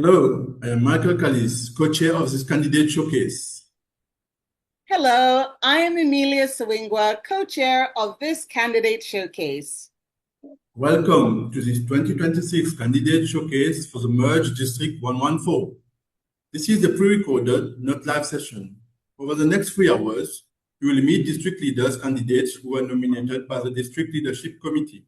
Hello, I am Michael Callis, co-chair of this candidate showcase. Hello, I am Emilia Sawingwa, co-chair of this candidate showcase. Welcome to this 2026 candidate showcase for the Merged District 114. This is a pre-recorded, not live session. Over the next 3 hours, you will meet district leaders candidates who are nominated by the District Leadership Committee.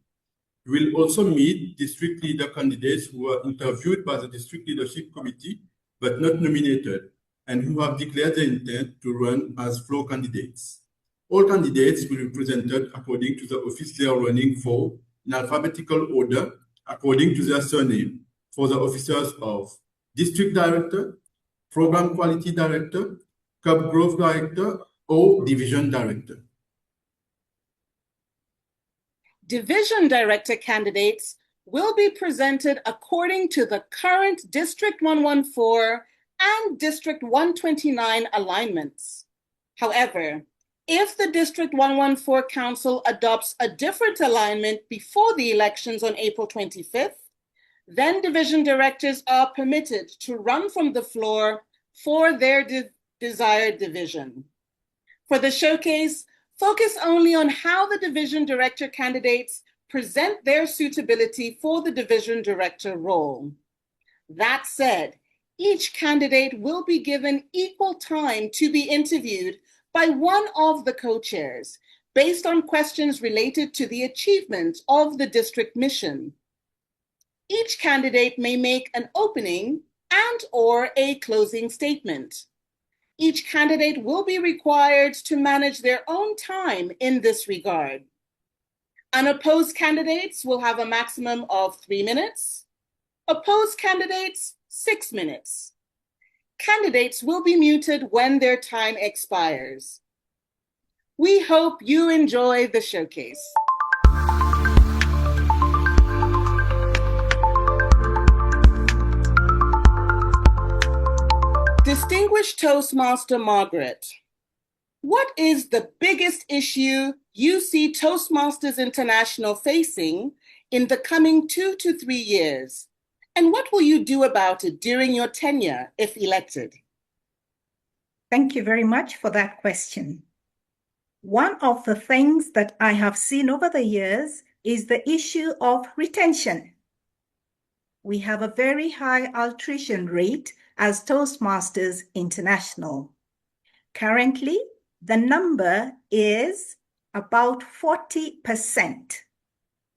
You will also meet district leader candidates who are interviewed by the District Leadership Committee but not nominated, and who have declared their intent to run as floor candidates. All candidates will be presented according to the office they are running for in alphabetical order according to their surname for the officers of District Director, Program Quality Director, CUB Growth Director, or Division Director. Division Director candidates will be presented according to the current District 114 and District 129 alignments. However, if the District 114 Council adopts a different alignment before the elections on April 25th, then division directors are permitted to run from the floor for their desired division. For the showcase, focus only on how the division director candidates present their suitability for the division director role. That said, each candidate will be given equal time to be interviewed by one of the co-chairs based on questions related to the achievement of the district mission. Each candidate may make an opening and/or a closing statement. Each candidate will be required to manage their own time in this regard. Unopposed candidates will have a maximum of 3 minutes. Opposed candidates, 6 minutes. Candidates will be muted when their time expires. We hope you enjoy the showcase. Distinguished Toastmaster Margaret, what is the biggest issue you see Toastmasters International facing in the coming 2 to 3 years? And what will you do about it during your tenure if elected? Thank you very much for that question. One of the things that I have seen over the years is the issue of retention. We have a very high attrition rate as Toastmasters International. Currently, the number is about 40%,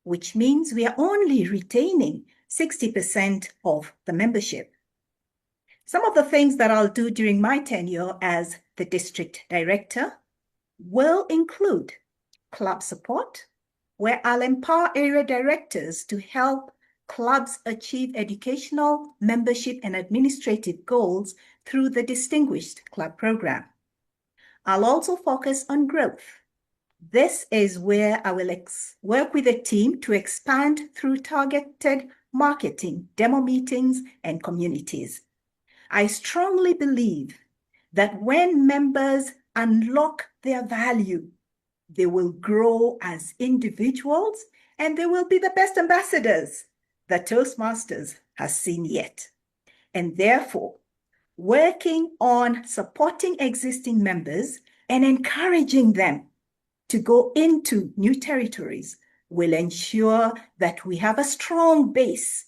which means we are only retaining 60% of the membership. Some of the things that I'll do during my tenure as the district director will include club support, where I'll empower area directors to help clubs achieve educational, membership, and administrative goals through the Distinguished Club Program. I'll also focus on growth. This is where I will work with a team to expand through targeted marketing, demo meetings, and communities. I strongly believe that when members unlock their value, they will grow as individuals and they will be the best ambassadors that Toastmasters has seen yet. And therefore, working on supporting existing members and encouraging them to go into new territories will ensure that we have a strong base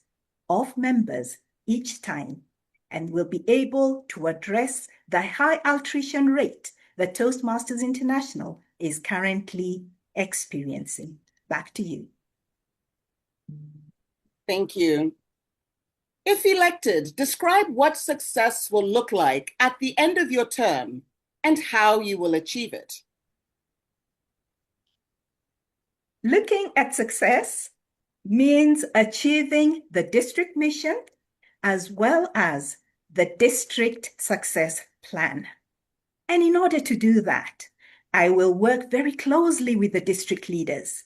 of members each time and will be able to address the high attrition rate that Toastmasters International is currently experiencing. Back to you. Thank you. If elected, describe what success will look like at the end of your term and how you will achieve it. Looking at success means achieving the district mission as well as the district success plan. And in order to do that, I will work very closely with the district leaders,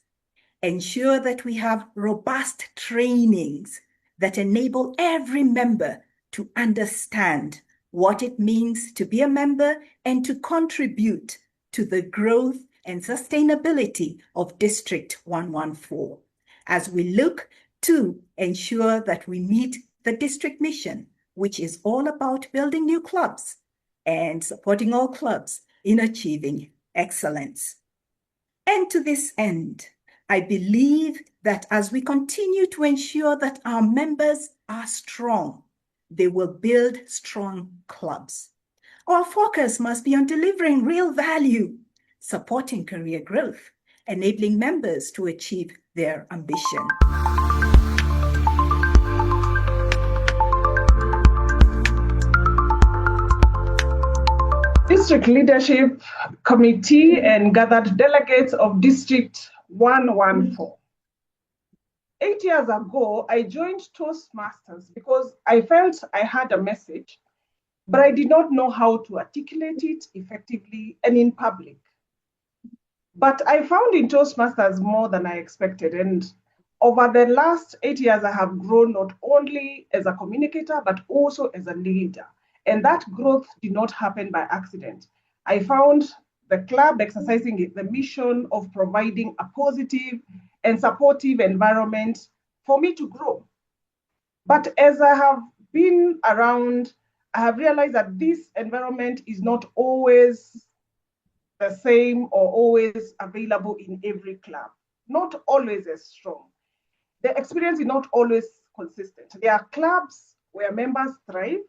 ensure that we have robust trainings that enable every member to understand what it means to be a member and to contribute to the growth and sustainability of District 114, as we look to ensure that we meet the district mission which is all about building new clubs and supporting all clubs in achieving excellence. And to this end, I believe that as we continue to ensure that our members are strong, they will build strong clubs. Our focus must be on delivering real value, supporting career growth, enabling members to achieve their ambition. District Leadership Committee and gathered delegates of District 114. 8 years ago, I joined Toastmasters because I felt I had a message, but I did not know how to articulate it effectively and in public. But I found in Toastmasters more than I expected. And over the last 8 years, I have grown not only as a communicator, but also as a leader. And that growth did not happen by accident. I found the club exercising the mission of providing a positive and supportive environment for me to grow. But as I have been around, I have realized that this environment is not always the same or always available in every club, not always as strong. The experience is not always consistent. There are clubs where members thrive,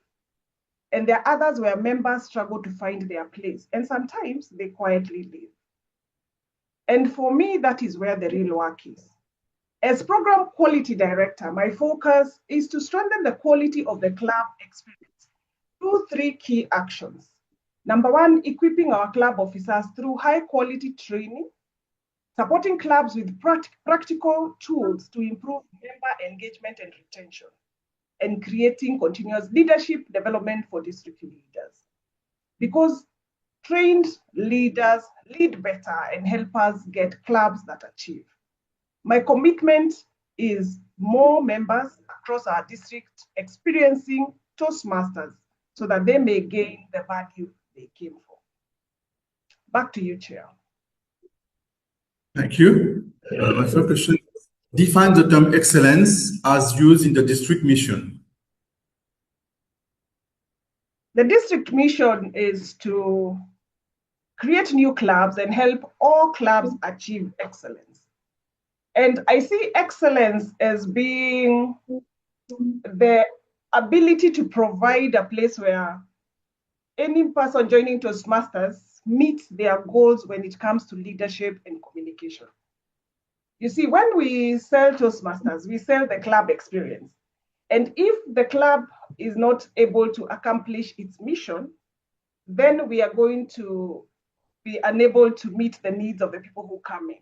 and there are others where members struggle to find their place, and sometimes they quietly leave. And for me, that is where the real work is. As Program Quality Director, my focus is to strengthen the quality of the club experience through 3 key actions. Number 1, equipping our club officers through high-quality training, supporting clubs with practical tools to improve member engagement and retention, and creating continuous leadership development for district leaders. Because trained leaders lead better and help us get clubs that achieve. My commitment is more members across our district experiencing Toastmasters so that they may gain the value they came for. Back to you, Chair. Thank you. My first question, define the term excellence as used in the district mission. The district mission is to create new clubs and help all clubs achieve excellence. And I see excellence as being the ability to provide a place where any person joining Toastmasters meets their goals when it comes to leadership and communication. You see, when we sell Toastmasters, we sell the club experience. And if the club is not able to accomplish its mission, then we are going to be unable to meet the needs of the people who come in.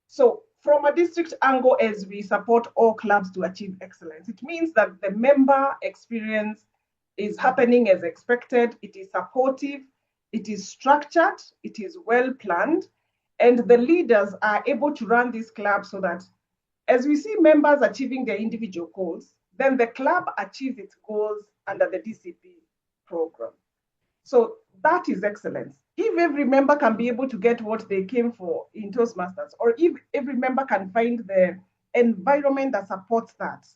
So from a district angle, as we support all clubs to achieve excellence, it means that the member experience is happening as expected, it is supportive, it is structured, it is well planned, and the leaders are able to run this club so that as we see members achieving their individual goals, then the club achieves its goals under the DCP program. So that is excellence. If every member can be able to get what they came for in Toastmasters, or if every member can find the environment that supports that,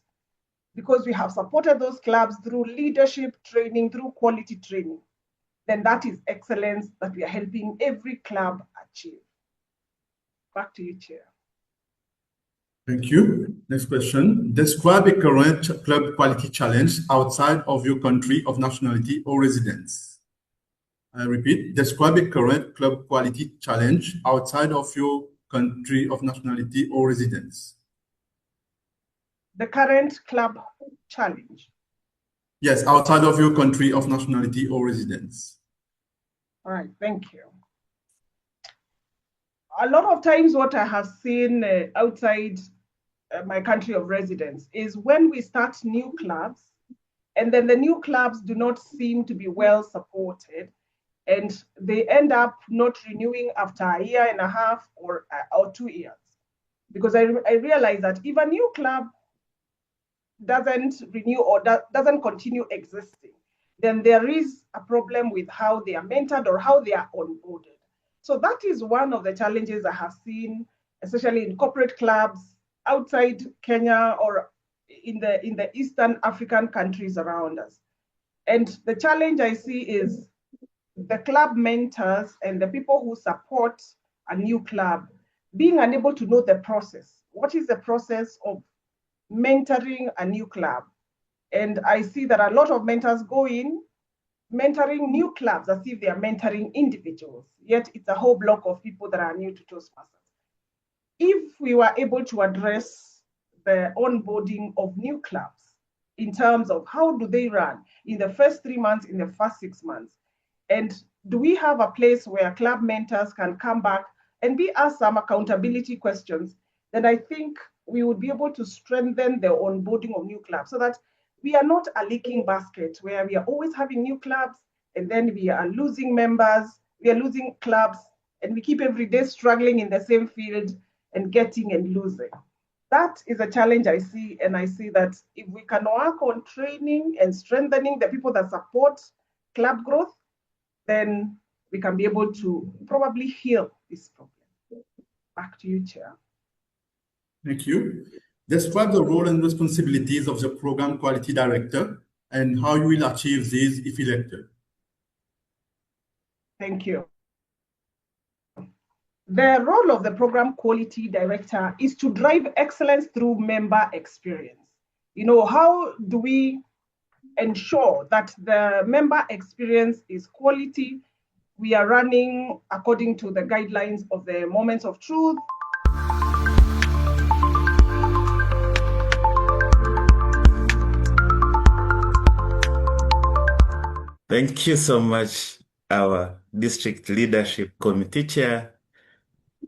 because we have supported those clubs through leadership training, through quality training, then that is excellence that we are helping every club achieve. Back to you, Chair. Thank you. Next question. Describe a current club quality challenge outside of your country of nationality or residence. I repeat, describe a current club quality challenge outside of your country of nationality or residence. The current club challenge? Yes, outside of your country of nationality or residence. All right, thank you. A lot of times what I have seen outside my country of residence is when we start new clubs, and then the new clubs do not seem to be well supported, and they end up not renewing after a year and a half or 2 years. Because I realize that if a new club doesn't renew or doesn't continue existing, then there is a problem with how they are mentored or how they are onboarded. So that is one of the challenges I have seen, especially in corporate clubs outside Kenya or in the Eastern African countries around us. And the challenge I see is the club mentors and the people who support a new club being unable to know the process. What is the process of mentoring a new club? And I see that a lot of mentors go in mentoring new clubs as if they are mentoring individuals, yet it's a whole block of people that are new to Toastmasters. If we were able to address the onboarding of new clubs in terms of how do they run in the first 3 months, in the first 6 months, and do we have a place where club mentors can come back and be asked some accountability questions, then I think we would be able to strengthen the onboarding of new clubs so that we are not a leaking basket where we are always having new clubs and then we are losing members, we are losing clubs, and we keep every day struggling in the same field and getting and losing. That is a challenge I see, and I see that if we can work on training and strengthening the people that support club growth, then we can be able to probably heal this problem. Back to you, Chair. Thank you. Describe the role and responsibilities of the Program Quality Director and how you will achieve these if elected. Thank you. The role of the Program Quality Director is to drive excellence through member experience. How do we ensure that the member experience is quality? We are running according to the guidelines of the Moments of Truth. Thank you so much, our District Leadership Committee Chair.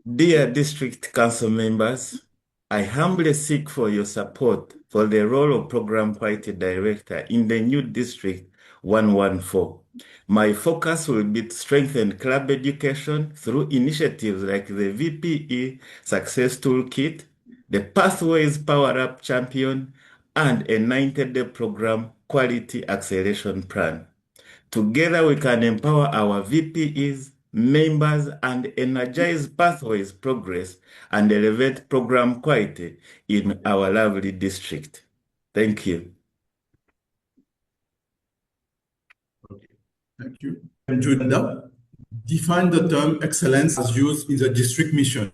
Dear District Council members, I humbly seek for your support for the role of Program Quality Director in the new District 114. My focus will be to strengthen club education through initiatives like the VPE Success Toolkit, the Pathways Power Up Champion, and a 90-day program Quality Acceleration Plan. Together, we can empower our VPEs, members, and energize Pathways progress and elevate program quality in our lovely district. Thank you. Okay. Thank you. And Judah, define the term excellence as used in the district mission.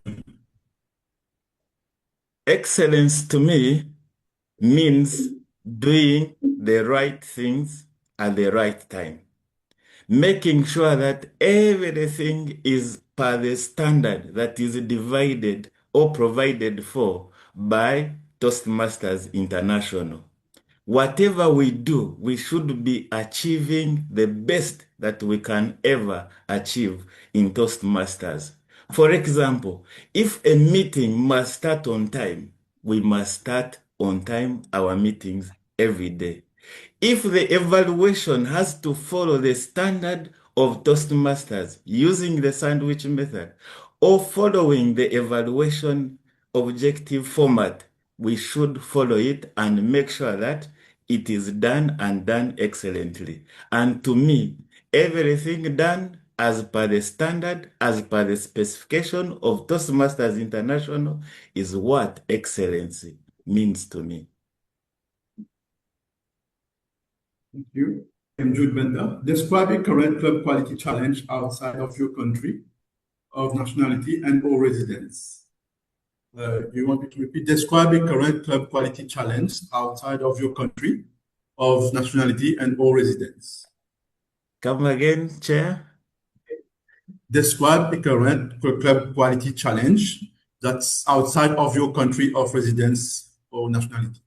Excellence to me means doing the right things at the right time, making sure that everything is per the standard that is divided or provided for by Toastmasters International. Whatever we do, we should be achieving the best that we can ever achieve in Toastmasters. For example, if a meeting must start on time, we must start on time our meetings every day. If the evaluation has to follow the standard of Toastmasters using the sandwich method or following the evaluation objective format, we should follow it and make sure that it is done and done excellently. And to me, everything done as per the standard, as per the specification of Toastmasters International is what excellency means to me. Thank you. And Jude Bender, describe a current club quality challenge outside of your country, of nationality, and or residence. You want me to repeat? Describe a current club quality challenge outside of your country, of nationality, and or residence. Come again, Chair. Describe a current club quality challenge that's outside of your country of residence or nationality.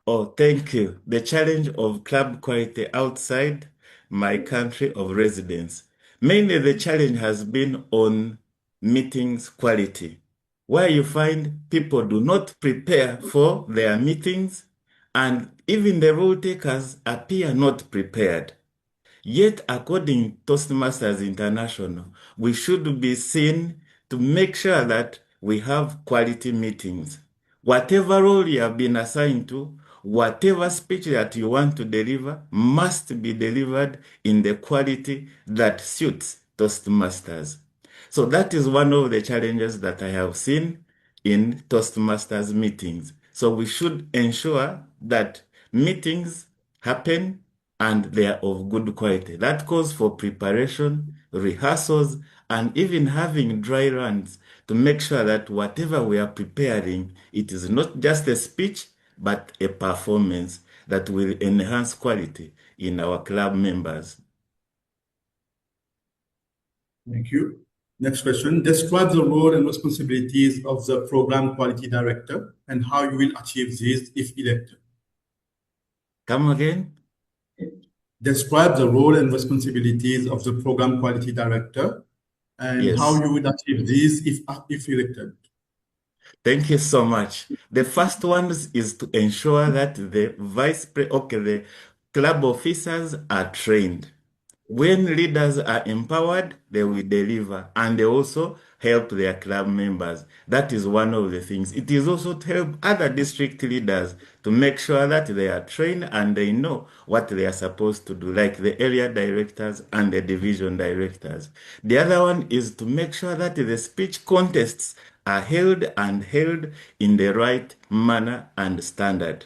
Oh, thank you. The challenge of club quality outside my country of residence. Mainly the challenge has been on meetings quality, where you find people do not prepare for their meetings and even the rule takers appear not prepared. Yet, according to Toastmasters International, we should be seen to make sure that we have quality meetings. Whatever role you have been assigned to, whatever speech that you want to deliver must be delivered in the quality that suits Toastmasters. So that is one of the challenges that I have seen in Toastmasters meetings. So we should ensure that meetings happen and they are of good quality. That calls for preparation, rehearsals, and even having dry runs to make sure that whatever we are preparing, it is not just a speech, but a performance that will enhance quality in our club members. Thank you. Next question. Describe the role and responsibilities of the Program Quality Director and how you will achieve this if elected. Come again? Describe the role and responsibilities of the Program Quality Director and how Yes. you would achieve this if elected. Thank you so much. The first one is to ensure that the club officers are trained. When leaders are empowered, they will deliver, and they also help their club members. That is one of the things. It is also to help other district leaders to make sure that they are trained and they know what they are supposed to do, like the area directors and the division directors. The other one is to make sure that the speech contests are held in the right manner and standard,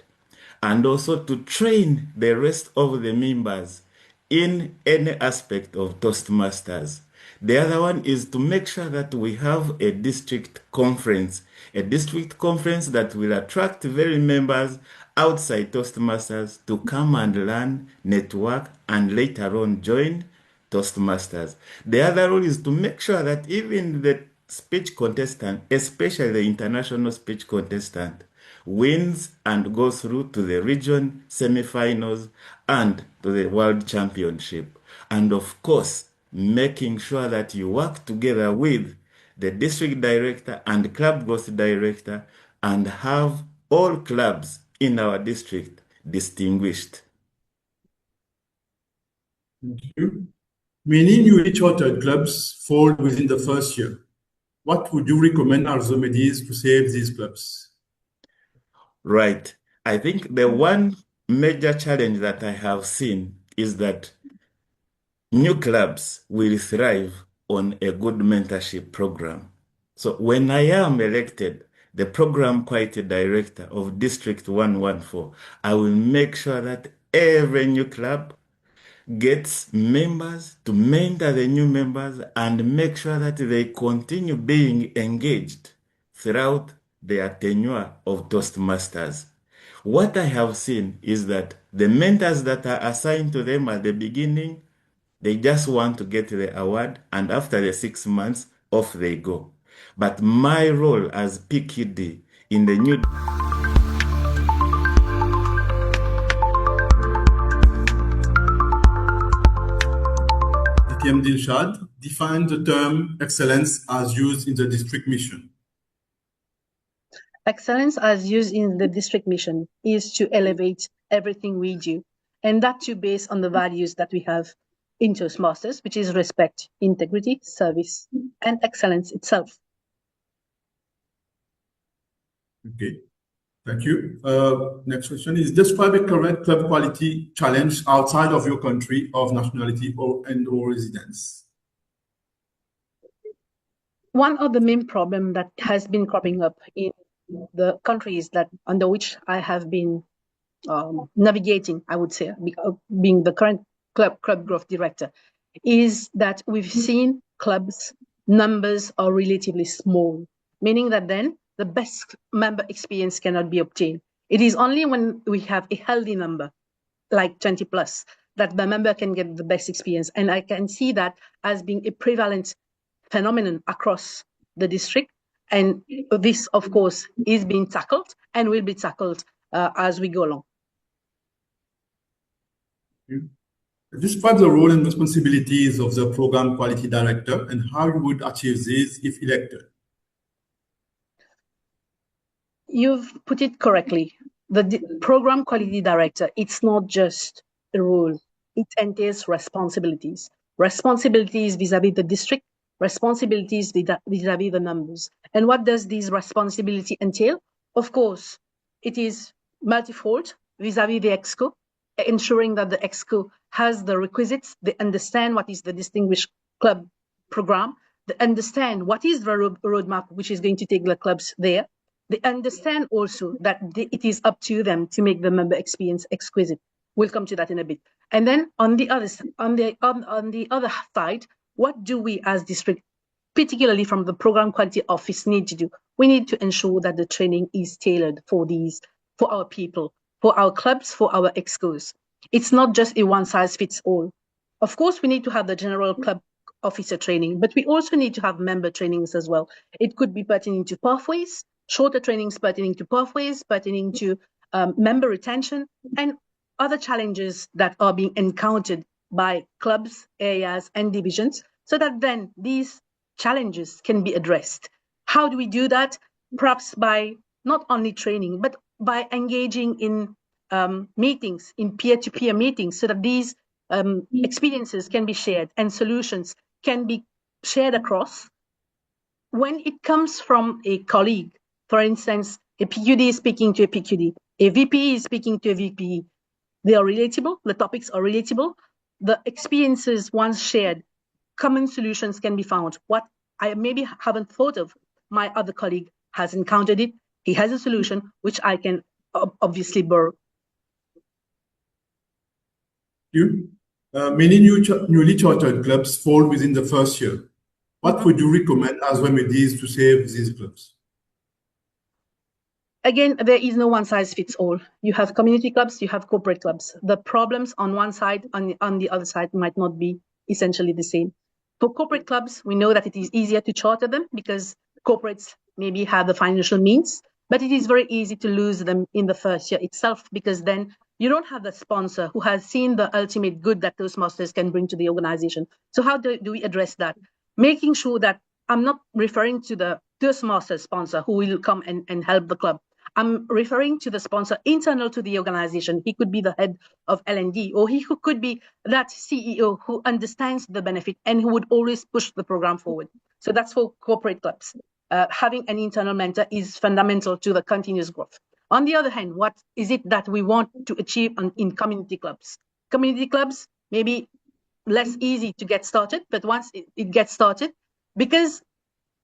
and also to train the rest of the members in any aspect of Toastmasters. The other one is to make sure that we have a district conference that will attract very members outside Toastmasters to come and learn, network, and later on join Toastmasters. The other rule is to make sure that even the speech contestant, especially the international speech contestant, wins and goes through to the region semifinals and to the world championship. And of course, making sure that you work together with the district director and club growth director and have all clubs in our district distinguished. Thank you. Many newly chartered clubs fall within the first year. What would you recommend as remedies to save these clubs? Right. I think the one major challenge that I have seen is that new clubs will thrive on a good mentorship program. So when I am elected the program quality director of District 114, I will make sure that every new club gets members to mentor the new members and make sure that they continue being engaged throughout their tenure of Toastmasters. What I have seen is that the mentors that are assigned to them at the beginning, they just want to get the award, and after the 6 months, off they go. But my role as PQD in the new ATM Dilshad, define the term excellence as used in the district mission. Excellence as used in the district mission is to elevate everything we do, and that too based on the values that we have in Toastmasters, which is respect, integrity, service, and excellence itself. Okay, thank you. Next question is, describe a current club quality challenge outside of your country of nationality or residence. One of the main problems that has been cropping up in the countries that under which I have been navigating, I would say, being the current club growth director, is that we've seen clubs numbers are relatively small, meaning that then the best member experience cannot be obtained. It is only when we have a healthy number, like 20 plus, that the member can get the best experience. And I can see that as being a prevalent phenomenon across the district. And this, of course, is being tackled and will be tackled as we go along. Describe the role and responsibilities of the program quality director and how you would achieve this if elected. You've put it correctly. The program quality director, it's not just a role, it entails responsibilities. Responsibilities vis-a-vis the district, responsibilities vis-a-vis the members. And what does this responsibility entail? Of course, it is multifold vis-a-vis the EXCO, ensuring that the EXCO has the requisites, they understand what is the distinguished club program, they understand what is the roadmap which is going to take the clubs there. They understand also that it is up to them to make the member experience exquisite. We'll come to that in a bit. And then on the other side, what do we as district, particularly from the program quality office, need to do? We need to ensure that the training is tailored for our people, for our clubs, for our excos. It's not just a one size fits all. Of course, we need to have the general club officer training, but we also need to have member trainings as well. It could be pertaining to pathways, shorter trainings pertaining to pathways, pertaining to member retention, and other challenges that are being encountered by clubs, areas, and divisions, so that then these challenges can be addressed. How do we do that? Perhaps by not only training, but by engaging in meetings, in peer-to-peer meetings, so that these experiences can be shared and solutions can be shared across. When it comes from a colleague, for instance, a PQD is speaking to a PQD, a VP is speaking to a VP, they are relatable, the topics are relatable, the experiences once shared, common solutions can be found. What I maybe haven't thought of, my other colleague has encountered it, he has a solution which I can obviously borrow. Many newly chartered clubs fall within the first year. What would you recommend as remedies to save these clubs? Again, there is no one size fits all. You have community clubs, you have corporate clubs. The problems on one side, on the other side might not be essentially the same. For corporate clubs, we know that it is easier to charter them because corporates maybe have the financial means, but it is very easy to lose them in the first year itself, because then you don't have the sponsor who has seen the ultimate good that Toastmasters can bring to the organization. So how do we address that? Making sure that I'm not referring to the Toastmasters sponsor who will come and help the club. I'm referring to the sponsor internal to the organization. He could be the head of L&D, or he could be that CEO who understands the benefit and who would always push the program forward. So that's for corporate clubs. Having an internal mentor is fundamental to the continuous growth. On the other hand, what is it that we want to achieve in community clubs? Community clubs may be less easy to get started, but once it gets started, because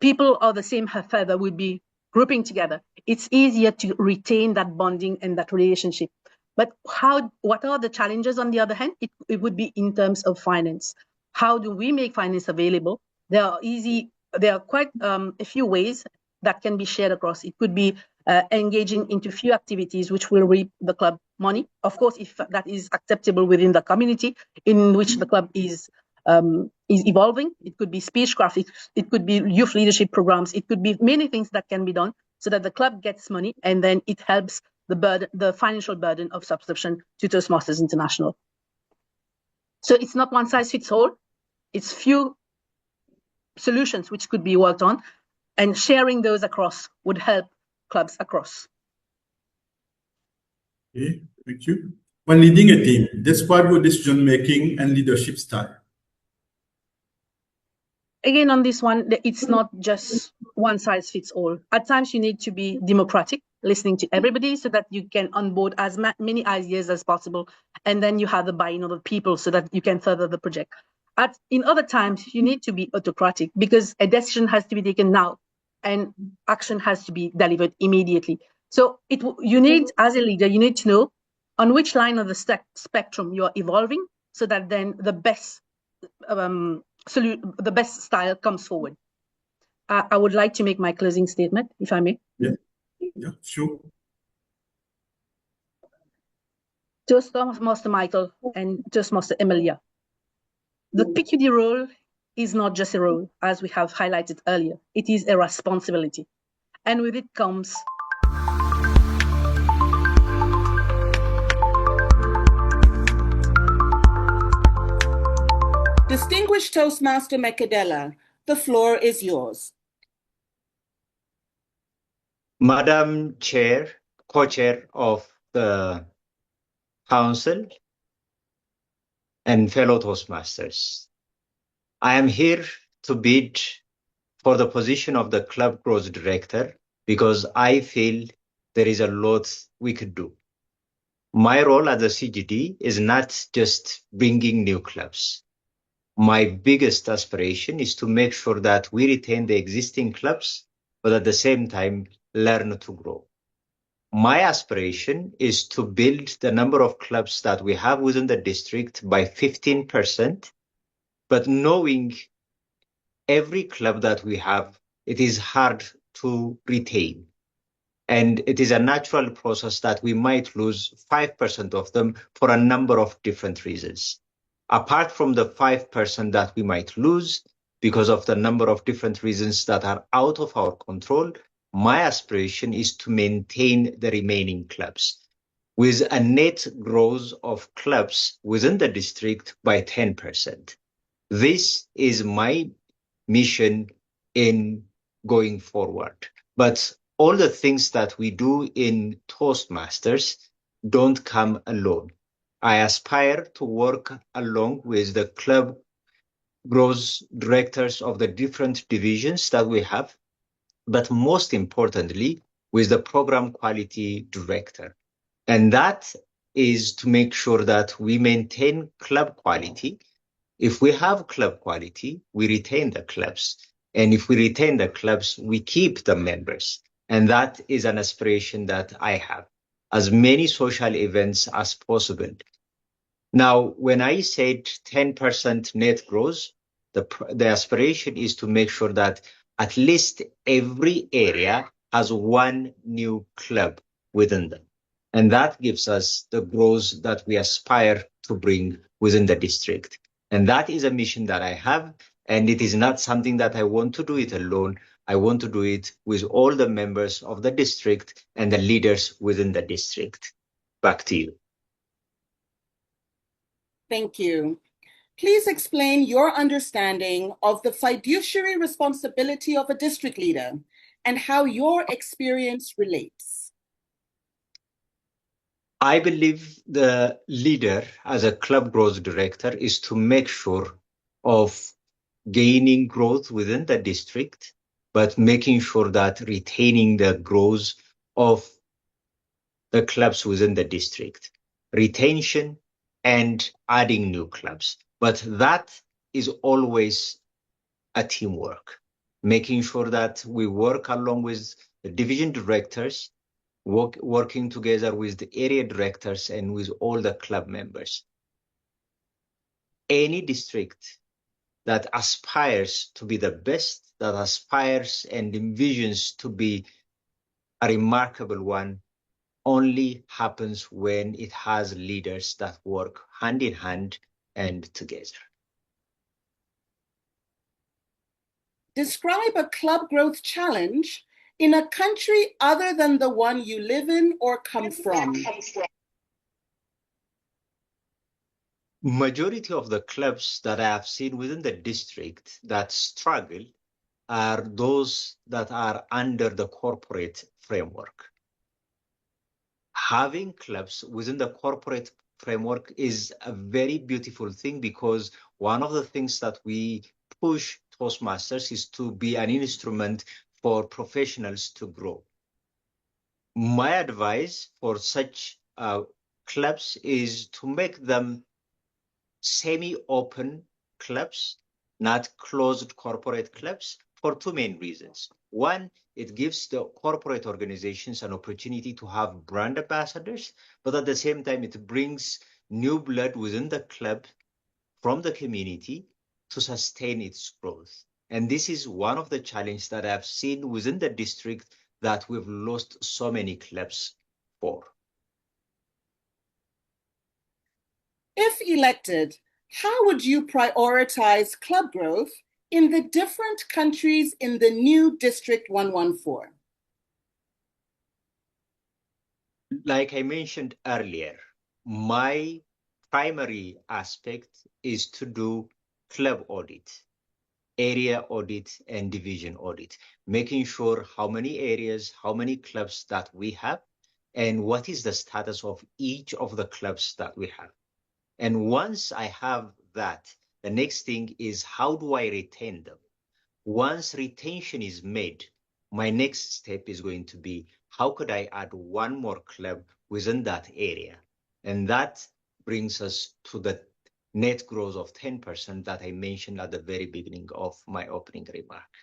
people are the same feather, would be grouping together, it's easier to retain that bonding and that relationship. But what are the challenges on the other hand? It would be in terms of finance. How do we make finance available? There are quite a few ways that can be shared across. It could be engaging into few activities which will reap the club money. Of course, if that is acceptable within the community in which the club is evolving. It could be speech graphics, it could be youth leadership programs, it could be many things that can be done so that the club gets money and then it helps the financial burden of subscription to Toastmasters International. So it's not one size fits all, it's few solutions which could be worked on, and sharing those across would help clubs across. Okay, thank you. When leading a team, describe your decision-making and leadership style. Again, on this one, it's not just one size fits all. At times, you need to be democratic, listening to everybody so that you can onboard as many ideas as possible. And then you have the buy-in of the people so that you can further the project. In other times, you need to be autocratic because a decision has to be taken now and action has to be delivered immediately. So you need, as a leader, you need to know on which line of the spectrum you're evolving so that then the best style comes forward. I would like to make my closing statement, if I may. Yeah, sure. Toastmaster Michael and Toastmaster Emilia. The PQD role is not just a role, as we have highlighted earlier. It is a responsibility. And with it comes Distinguished Toastmaster Mekadela, the floor is yours. Madam Chair, Co-Chair of the Council, and fellow Toastmasters, I am here to bid for the position of the Club Growth Director because I feel there is a lot we could do. My role as a CGD is not just bringing new clubs. My biggest aspiration is to make sure that we retain the existing clubs, but at the same time, learn to grow. My aspiration is to build the number of clubs that we have within the district by 15%, but knowing every club that we have, it is hard to retain. And it is a natural process that we might lose 5% of them for a number of different reasons. Apart from the 5% that we might lose because of the number of different reasons that are out of our control, my aspiration is to maintain the remaining clubs with a net growth of clubs within the district by 10%. This is my mission in going forward. But all the things that we do in Toastmasters don't come alone. I aspire to work along with the club growth directors of the different divisions that we have, but most importantly, with the program quality director. And that is to make sure that we maintain club quality. If we have club quality, we retain the clubs. And if we retain the clubs, we keep the members. And that is an aspiration that I have, as many social events as possible. Now, when I said 10% net growth, the aspiration is to make sure that at least every area has one new club within them. And that gives us the growth that we aspire to bring within the district. And that is a mission that I have. And it is not something that I want to do it alone. I want to do it with all the members of the district and the leaders within the district. Back to you. Thank you. Please explain your understanding of the fiduciary responsibility of a district leader and how your experience relates. I believe the leader as a club growth director is to make sure of gaining growth within the district, but making sure that retaining the growth of the clubs within the district, retention and adding new clubs. But that is always a teamwork, making sure that we work along with the division directors, working together with the area directors and with all the club members. Any district that aspires to be the best, that aspires and envisions to be a remarkable one, only happens when it has leaders that work hand in hand and together. Describe a club growth challenge in a country other than the one you live in or come from. Majority of the clubs that I have seen within the district that struggle are those that are under the corporate framework. Having clubs within the corporate framework is a very beautiful thing, because one of the things that we push Toastmasters is to be an instrument for professionals to grow. My advice for such clubs is to make them semi-open clubs, not closed corporate clubs, for two main reasons. One, it gives the corporate organizations an opportunity to have brand ambassadors, but at the same time, it brings new blood within the club from the community to sustain its growth. And this is one of the challenges that I've seen within the district that we've lost so many clubs for. If elected, how would you prioritize club growth in the different countries in the new District 114? Like I mentioned earlier, my primary aspect is to do club audit, area audit, and division audit, making sure how many areas, how many clubs that we have, and what is the status of each of the clubs that we have. And once I have that, the next thing is, how do I retain them? Once retention is made, my next step is going to be, how could I add one more club within that area? And that brings us to the net growth of 10% that I mentioned at the very beginning of my opening remark.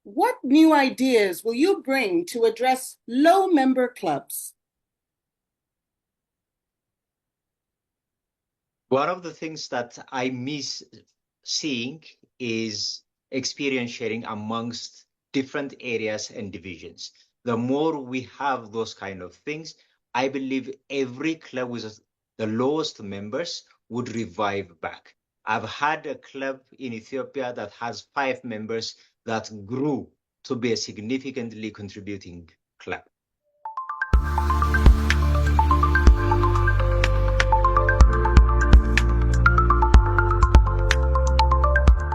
What new ideas will you bring to address low member clubs? One of the things that I miss seeing is experience sharing amongst different areas and divisions. The more we have those kind of things, I believe every club with the lowest members would revive back. I've had a club in Ethiopia that has 5 members that grew to be a significantly contributing club.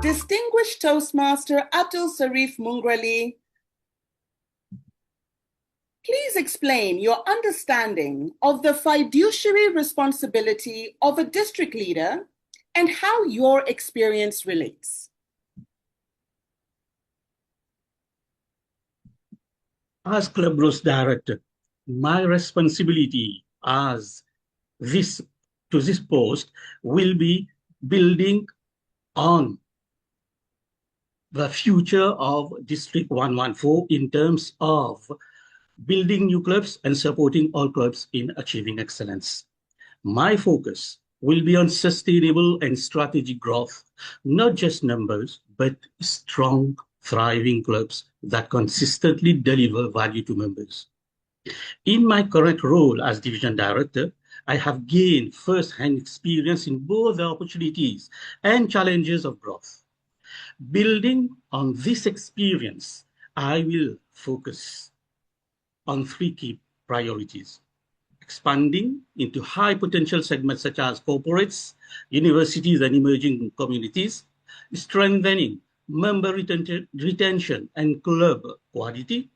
Distinguished Toastmaster Abdul Sarif Mungrali, please explain your understanding of the fiduciary responsibility of a district leader and how your experience relates. As Club Growth Director, my responsibility to this post will be building on the future of District 114 in terms of building new clubs and supporting all clubs in achieving excellence. My focus will be on sustainable and strategic growth, not just numbers, but strong, thriving clubs that consistently deliver value to members. In my current role as Division Director, I have gained first-hand experience in both the opportunities and challenges of growth. Building on this experience, I will focus on 3 key priorities: expanding into high potential segments such as corporates, universities, and emerging communities, strengthening member retention and club quality,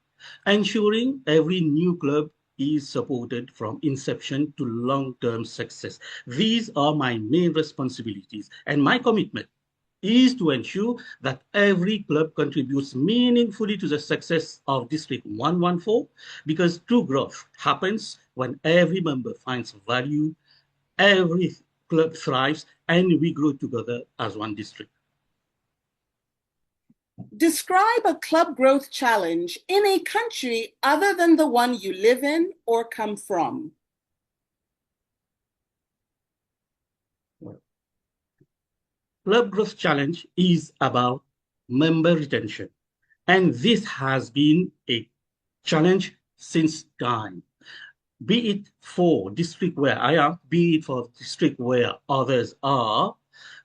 ensuring every new club is supported from inception to long-term success. These are my main responsibilities, and my commitment is to ensure that every club contributes meaningfully to the success of District 114, because true growth happens when every member finds value, every club thrives, and we grow together as one district. Describe a club growth challenge in a country other than the one you live in or come from. Club Growth Challenge is about member retention, and this has been a challenge since time. Be it for district where I am, be it for district where others are,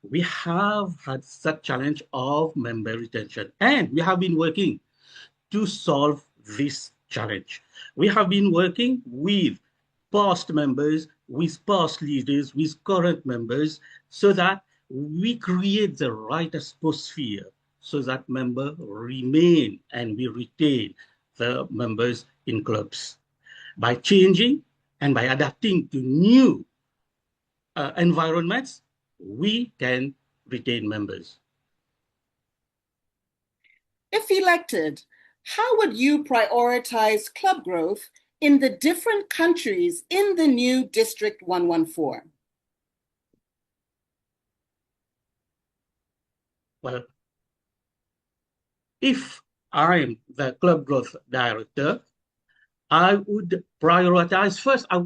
we have had such challenge of member retention, and we have been working to solve this challenge. We have been working with past members, with past leaders, with current members, so that we create the right atmosphere so that members remain and we retain the members in clubs. By changing and by adapting to new environments, we can retain members. If elected, how would you prioritize club growth in the different countries in the new District 114? Well, if I'm the Club Growth Director, I would prioritize. First, I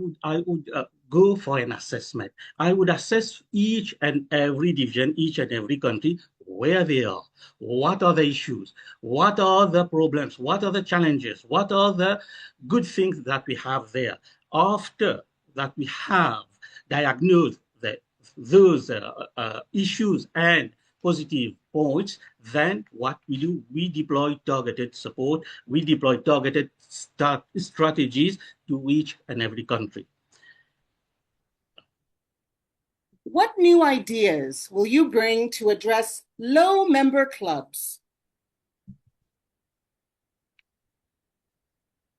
would go for an assessment. I would assess each and every division, each and every country, where they are, what are the issues, what are the problems, what are the challenges, what are the good things that we have there. After that, we have diagnosed those issues and positive points, then what we do, we deploy targeted support, we deploy targeted strategies to each and every country. What new ideas will you bring to address low member clubs?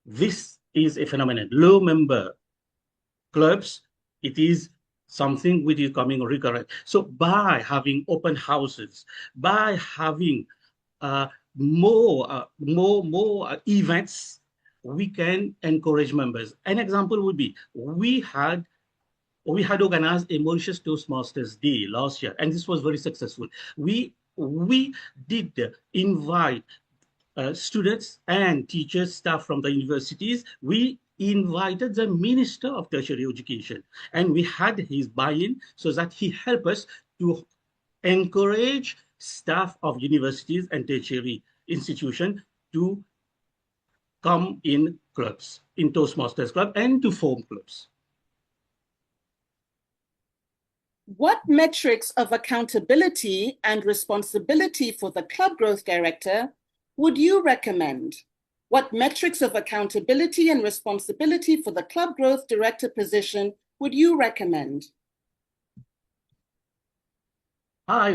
This is a phenomenon. Low member clubs, it is something which is coming recurrent. So by having open houses, by having more events, we can encourage members. An example would be, we had organized a Mauritius Toastmasters Day last year, and this was very successful. We did invite students and teachers, staff from the universities, we invited the Minister of Tertiary Education, and we had his buy-in so that he helped us to encourage staff of universities and tertiary institutions to come in clubs, in Toastmasters Club, and to form clubs. What metrics of accountability and responsibility for the Club Growth Director would you recommend? What metrics of accountability and responsibility for the Club Growth Director position would you recommend? I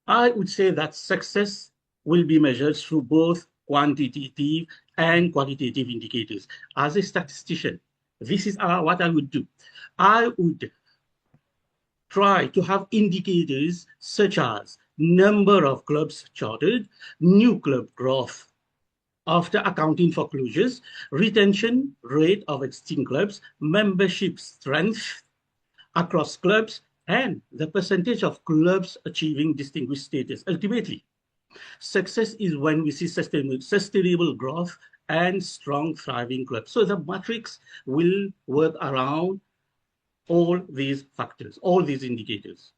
would say that success will be measured through both quantitative and qualitative indicators. As a statistician, this is what I would do. I would try to have indicators such as number of clubs chartered, new club growth after accounting for closures, retention rate of existing clubs, membership strength across clubs, and the percentage of clubs achieving distinguished status. Ultimately, success is when we see sustainable growth and strong, thriving clubs. So the matrix will work around all these factors, all these indicators.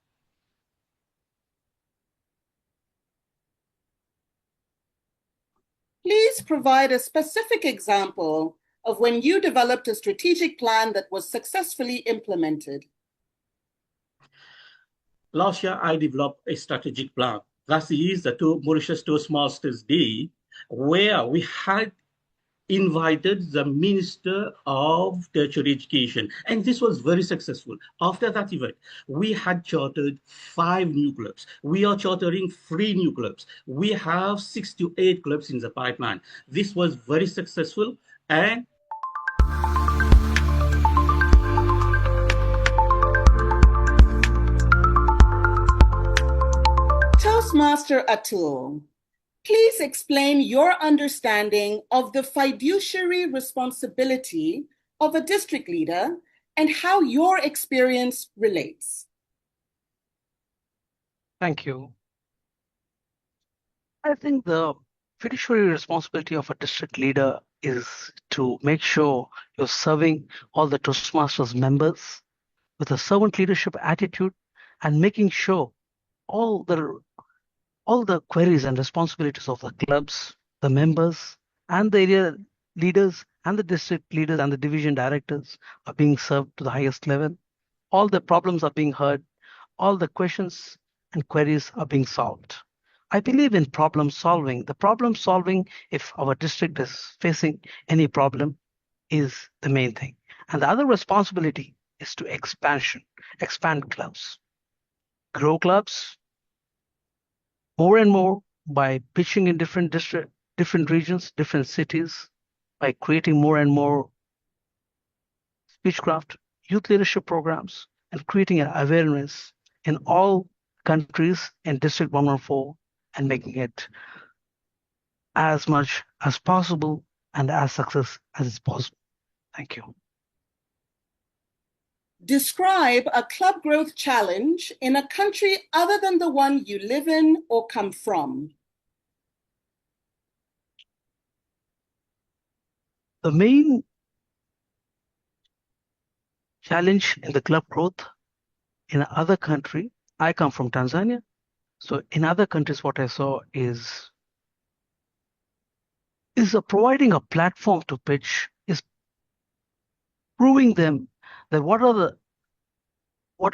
Please provide a specific example of when you developed a strategic plan that was successfully implemented. Last year, I developed a strategic plan. That is the Mauritius Toastmasters Day, where we had invited the Minister of Tertiary Education, and this was very successful. After that event, we had chartered 5 new clubs. We are chartering 3 new clubs. We have 6 to 8 clubs in the pipeline. This was very successful, and Toastmaster Atul, please explain your understanding of the fiduciary responsibility of a district leader and how your experience relates. Thank you. I think the fiduciary responsibility of a district leader is to make sure you're serving all the Toastmasters members with a servant leadership attitude and making sure all the queries and responsibilities of the clubs, the members, and the area leaders, and the district leaders and the division directors are being served to the highest level. All the problems are being heard. All the questions and queries are being solved. I believe in problem solving. The problem solving, if our district is facing any problem, is the main thing. And the other responsibility is to expand clubs, grow clubs, more and more by pitching in different regions, different cities, by creating more and more speechcraft, youth leadership programs, and creating an awareness in all countries in District 114 and making it as much as possible and as success as is possible. Thank you. Describe a club growth challenge in a country other than the one you live in or come from. The main challenge in the club growth in other country, I come from Tanzania. So in other countries, what I saw is providing a platform to pitch, is proving them that what are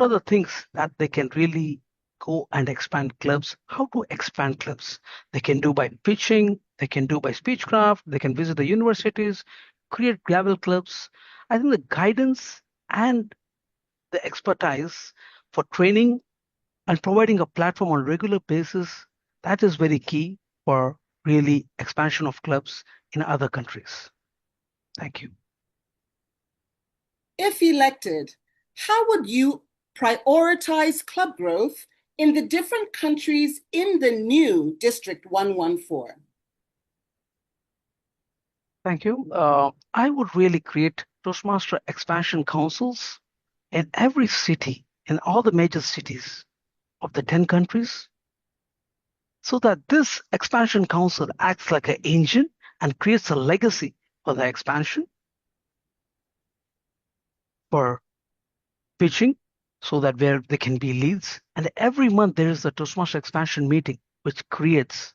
the things that they can really go and expand clubs, how to expand clubs. They can do by pitching, they can do by speechcraft, they can visit the universities, create gravel clubs. I think the guidance and the expertise for training and providing a platform on a regular basis, that is very key for really expansion of clubs in other countries. Thank you. If elected, how would you prioritize club growth in the different countries in the new District 114? Thank you. I would really create Toastmaster expansion councils in every city, in all the major cities of the 10 countries, so that this expansion council acts like an engine and creates a legacy for the expansion, for pitching, so that where there can be leads. And every month there is a Toastmaster expansion meeting, which creates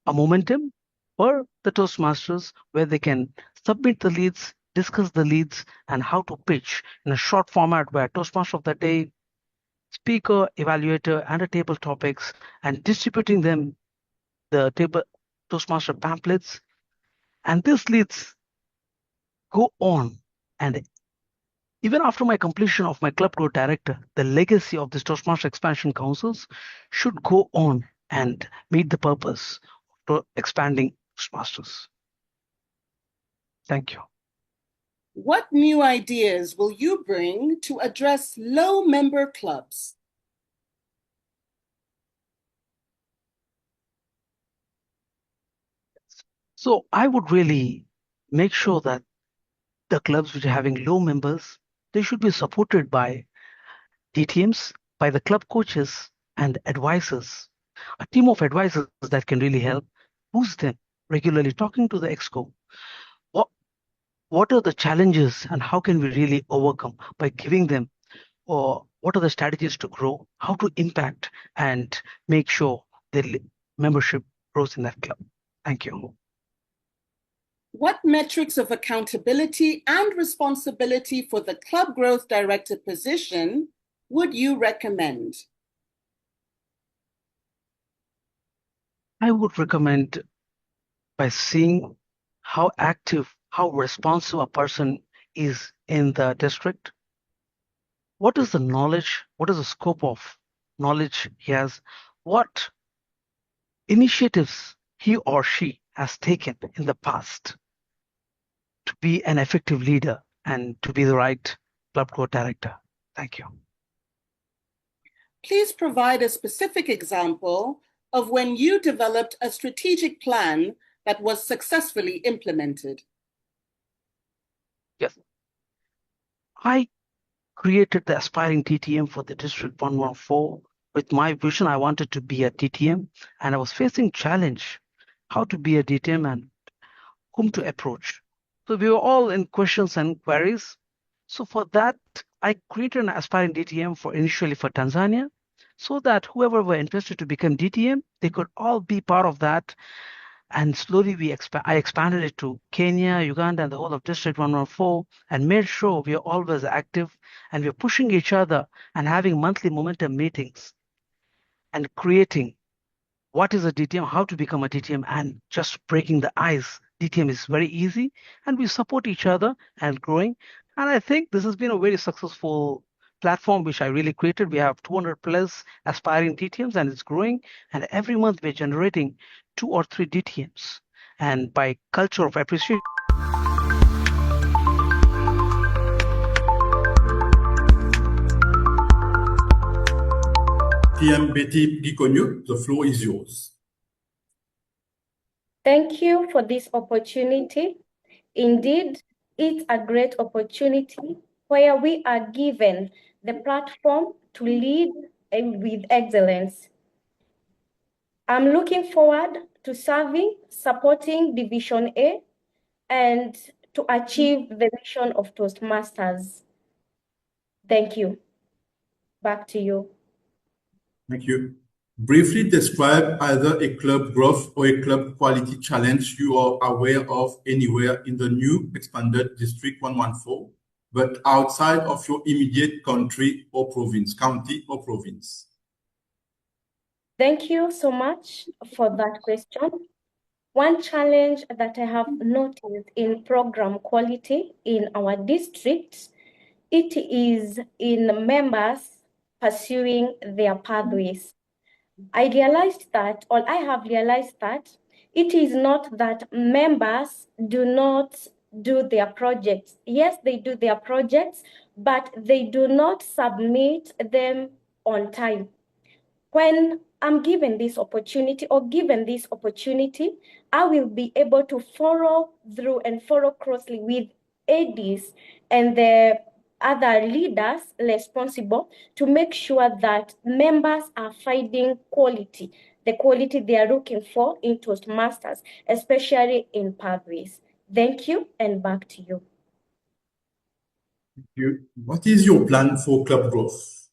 a momentum for the Toastmasters where they can submit the leads, discuss the leads, and how to pitch in a short format where Toastmaster of the day, speaker, evaluator, and a table topics, and distributing them the table Toastmaster pamphlets. And these leads go on, and even after my completion of my club growth director, the legacy of this Toastmaster expansion councils should go on and meet the purpose of expanding Toastmasters. Thank you. What new ideas will you bring to address low member clubs? So I would really make sure that the clubs which are having low members, they should be supported by DTMs, by the club coaches and advisors, a team of advisors that can really help boost them regularly, talking to the exco. What are the challenges and how can we really overcome by giving them, or what are the strategies to grow, how to impact and make sure their membership grows in that club. Thank you. What metrics of accountability and responsibility for the club growth director position would you recommend? I would recommend by seeing how active, how responsive a person is in the district. What is the knowledge? What is the scope of knowledge he has? What initiatives he or she has taken in the past to be an effective leader and to be the right club growth director? Thank you. Please provide a specific example of when you developed a strategic plan that was successfully implemented. Yes. I created the Aspiring TTM for the District 114 with my vision. I wanted to be a TTM and I was facing challenge, how to be a DTM and whom to approach. So we were all in questions and queries. So for that, I created an Aspiring DTM for initially for Tanzania, so that whoever were interested to become DTM, they could all be part of that. And slowly I expanded it to Kenya, Uganda, and the whole of District 114, and made sure we are always active and we're pushing each other and having monthly momentum meetings and creating what is a DTM, how to become a DTM, and just breaking the ice. DTM is very easy, and we support each other and growing. And I think this has been a very successful platform which I really created. We have 200 plus aspiring DTMs and it's growing. And every month we're generating 2 or 3 DTMs. And by culture of appreciation. TM Betty Gikonyo, the floor is yours. Thank you for this opportunity. Indeed, it's a great opportunity where we are given the platform to lead with excellence. I'm looking forward to serving, supporting Division A, and to achieve the mission of Toastmasters. Thank you. Back to you. Thank you. Briefly describe either a club growth or a club quality challenge you are aware of anywhere in the new expanded District 114, but outside of your immediate country or province, county or province. Thank you so much for that question. One challenge that I have noticed in program quality in our district, it is in members pursuing their pathways. I have realized that it is not that members do not do their projects. Yes, they do their projects, but they do not submit them on time. When I'm given this opportunity, I will be able to follow through and follow closely with ADs and the other leaders responsible to make sure that members are finding quality. the quality they are looking for in Toastmasters, especially in pathways. Thank you, and back to you. What is your plan for club growth?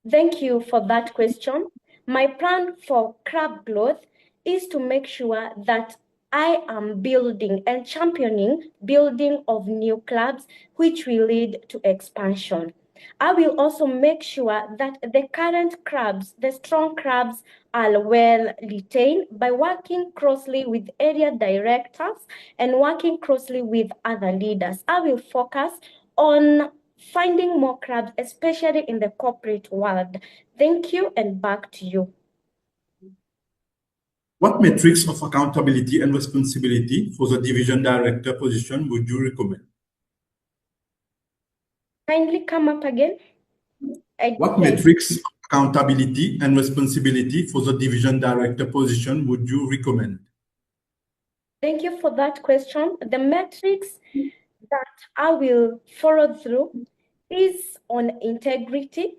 Thank you for that question. My plan for club growth is to make sure that I am building and championing building of new clubs, which will lead to expansion. I will also make sure that the current clubs, the strong clubs, are well retained by working closely with area directors and working closely with other leaders. I will focus on finding more clubs, especially in the corporate world. Thank you, and back to you. What metrics of accountability and responsibility for the division director position would you recommend? Kindly come up again. What metrics of accountability and responsibility for the division director position would you recommend? Thank you for that question. The metrics that I will follow through is on integrity,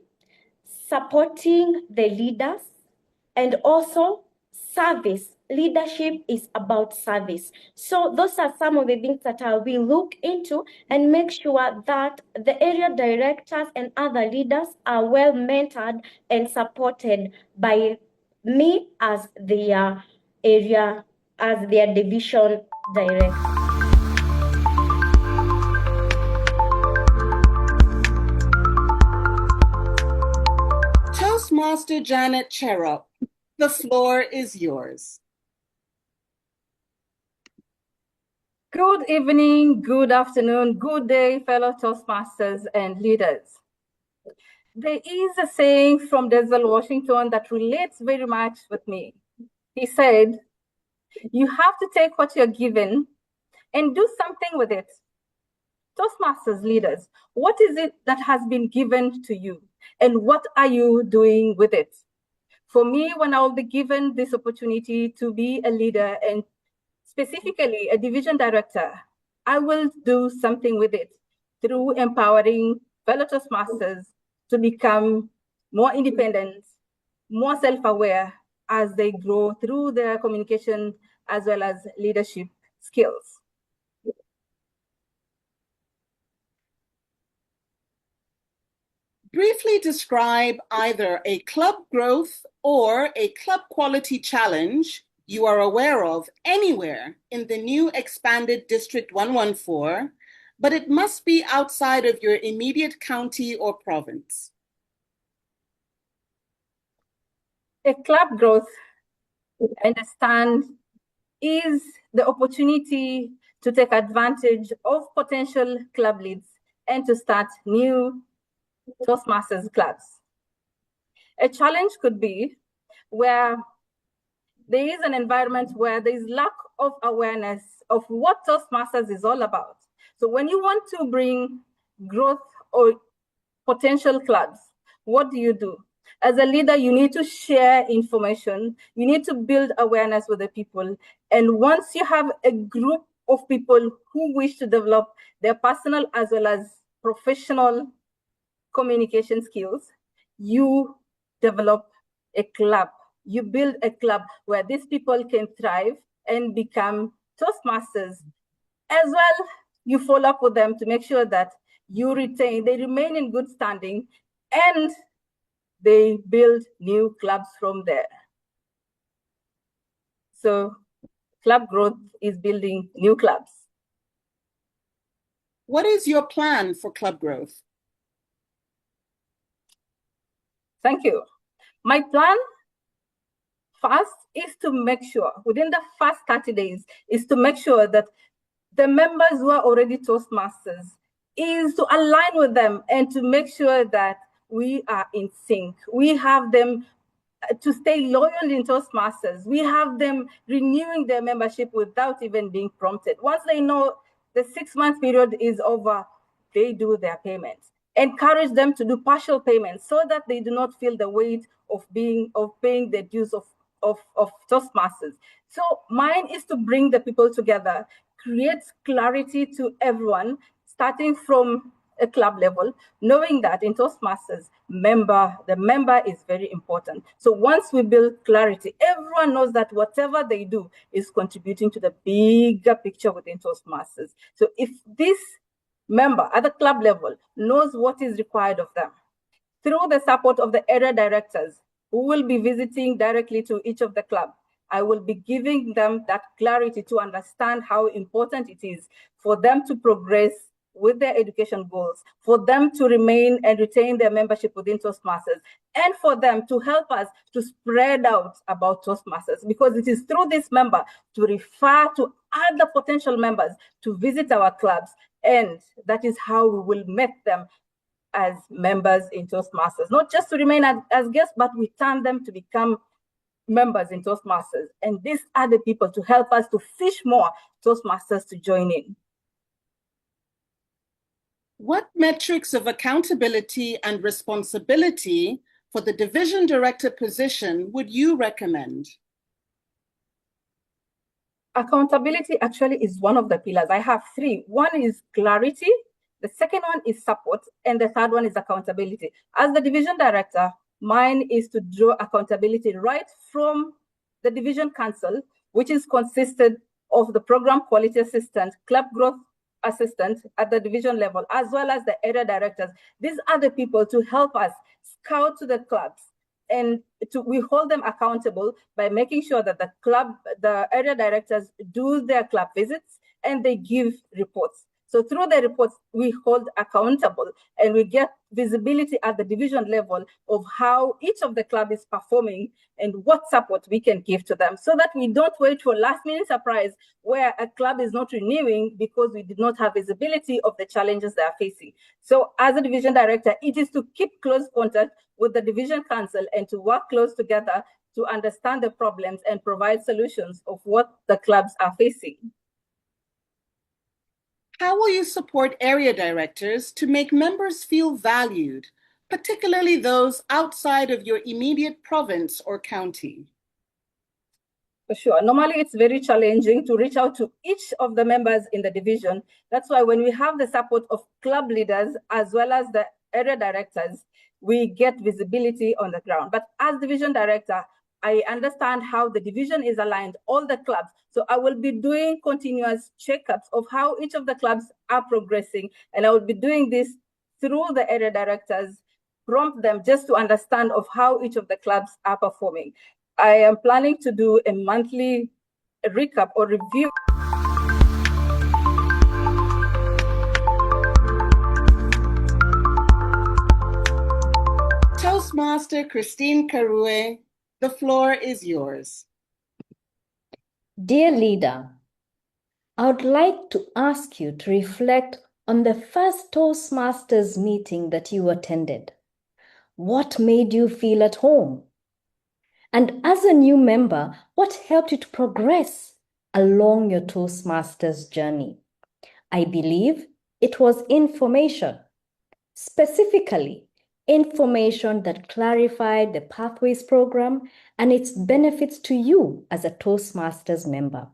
supporting the leaders, and also service. Leadership is about service. So those are some of the things that I will look into and make sure that the area directors and other leaders are well mentored and supported by me as their area, as their division director. Toastmaster Janet Cherop, the floor is yours. Good evening, good afternoon, good day, fellow Toastmasters and leaders. There is a saying from Denzel Washington that relates very much with me. He said, "You have to take what you're given and do something with it." Toastmasters leaders, what is it that has been given to you? And what are you doing with it? For me, when I will be given this opportunity to be a leader and specifically a division director, I will do something with it through empowering fellow Toastmasters to become more independent, more self-aware as they grow through their communication as well as leadership skills. Briefly describe either a club growth or a club quality challenge you are aware of anywhere in the new expanded District 114, but it must be outside of your immediate county or province. A club growth, I understand, is the opportunity to take advantage of potential club leads and to start new Toastmasters clubs. A challenge could be where there is an environment where there is lack of awareness of what Toastmasters is all about. So when you want to bring growth or potential clubs, what do? As a leader, you need to share information. You need to build awareness with the people. And once you have a group of people who wish to develop their personal as well as professional communication skills, you develop a club. You build a club where these people can thrive and become Toastmasters. As well, you follow up with them to make sure that they remain in good standing, and they build new clubs from there. So club growth is building new clubs. What is your plan for club growth? Thank you. My plan first is to make sure, within the first 30 days, is to make sure that the members who are already Toastmasters is to align with them and to make sure that we are in sync. We have them to stay loyal in Toastmasters. We have them renewing their membership without even being prompted. Once they know the 6-month period is over, they do their payments. Encourage them to do partial payments so that they do not feel the weight of paying the dues of Toastmasters. So mine is to bring the people together, create clarity to everyone, starting from a club level, knowing that in Toastmasters, the member is very important. So once we build clarity, everyone knows that whatever they do is contributing to the bigger picture within Toastmasters. So if this member at the club level knows what is required of them, through the support of the area directors who will be visiting directly to each of the club, I will be giving them that clarity to understand how important it is for them to progress with their education goals, for them to remain and retain their membership within Toastmasters, and for them to help us to spread out about Toastmasters, because it is through this member to refer to other potential members to visit our clubs, and that is how we will make them as members in Toastmasters, not just to remain as guests, but we turn them to become members in Toastmasters. And these are the people to help us to fish more Toastmasters to join in. What metrics of accountability and responsibility for the division director position would you recommend? Accountability actually is one of the pillars. I have three. One is clarity, the second one is support, and the third one is accountability. As the division director, mine is to draw accountability right from the division council, which is consisted of the program quality assistant, club growth assistant at the division level, as well as the area directors. These are the people to help us scout to the clubs, and we hold them accountable by making sure that the area directors do their club visits and they give reports. So through the reports, we hold accountable and we get visibility at the division level of how each of the club is performing and what support we can give to them, so that we don't wait for last minute surprise where a club is not renewing because we did not have visibility of the challenges they are facing. So as a division director, it is to keep close contact with the division council and to work close together to understand the problems and provide solutions of what the clubs are facing. How will you support area directors to make members feel valued, particularly those outside of your immediate province or county? For sure. Normally, it's very challenging to reach out to each of the members in the division. That's why when we have the support of club leaders as well as the area directors, we get visibility on the ground. But as division director, I understand how the division is aligned, all the clubs. So I will be doing continuous checkups of how each of the clubs are progressing. And I will be doing this through the area directors, prompt them just to understand of how each of the clubs are performing. I am planning to do a monthly recap or review. Toastmaster Christine Karue, the floor is yours. Dear leader, I would like to ask you to reflect on the first Toastmasters meeting that you attended. What made you feel at home? And as a new member, what helped you to progress along your Toastmasters journey? I believe it was information, specifically information that clarified the Pathways program and its benefits to you as a Toastmasters member.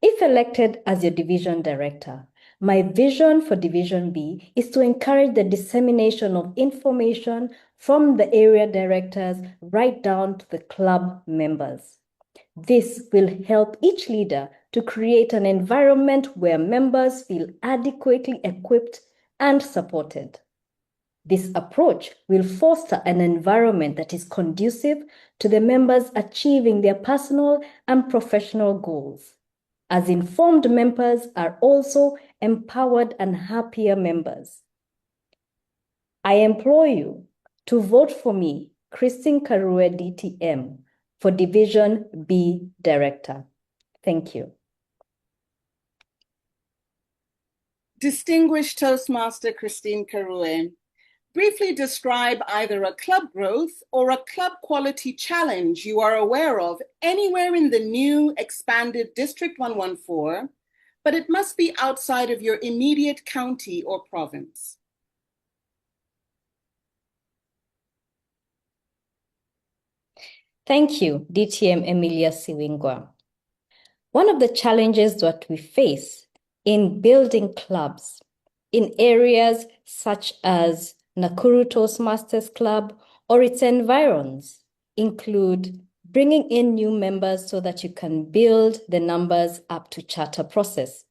If elected as your division director, my vision for Division B is to encourage the dissemination of information from the area directors right down to the club members. This will help each leader to create an environment where members feel adequately equipped and supported. This approach will foster an environment that is conducive to the members achieving their personal and professional goals, as informed members are also empowered and happier members. I implore you to vote for me, Christine Karue DTM, for Division B Director. Thank you. Distinguished Toastmaster Christine Karue, briefly describe either a club growth or a club quality challenge you are aware of anywhere in the new expanded District 114, but it must be outside of your immediate county or province. Thank you, DTM Emilia Siwingwa. One of the challenges that we face in building clubs in areas such as Nakuru Toastmasters Club or its environs include bringing in new members so that you can build the numbers up to charter process.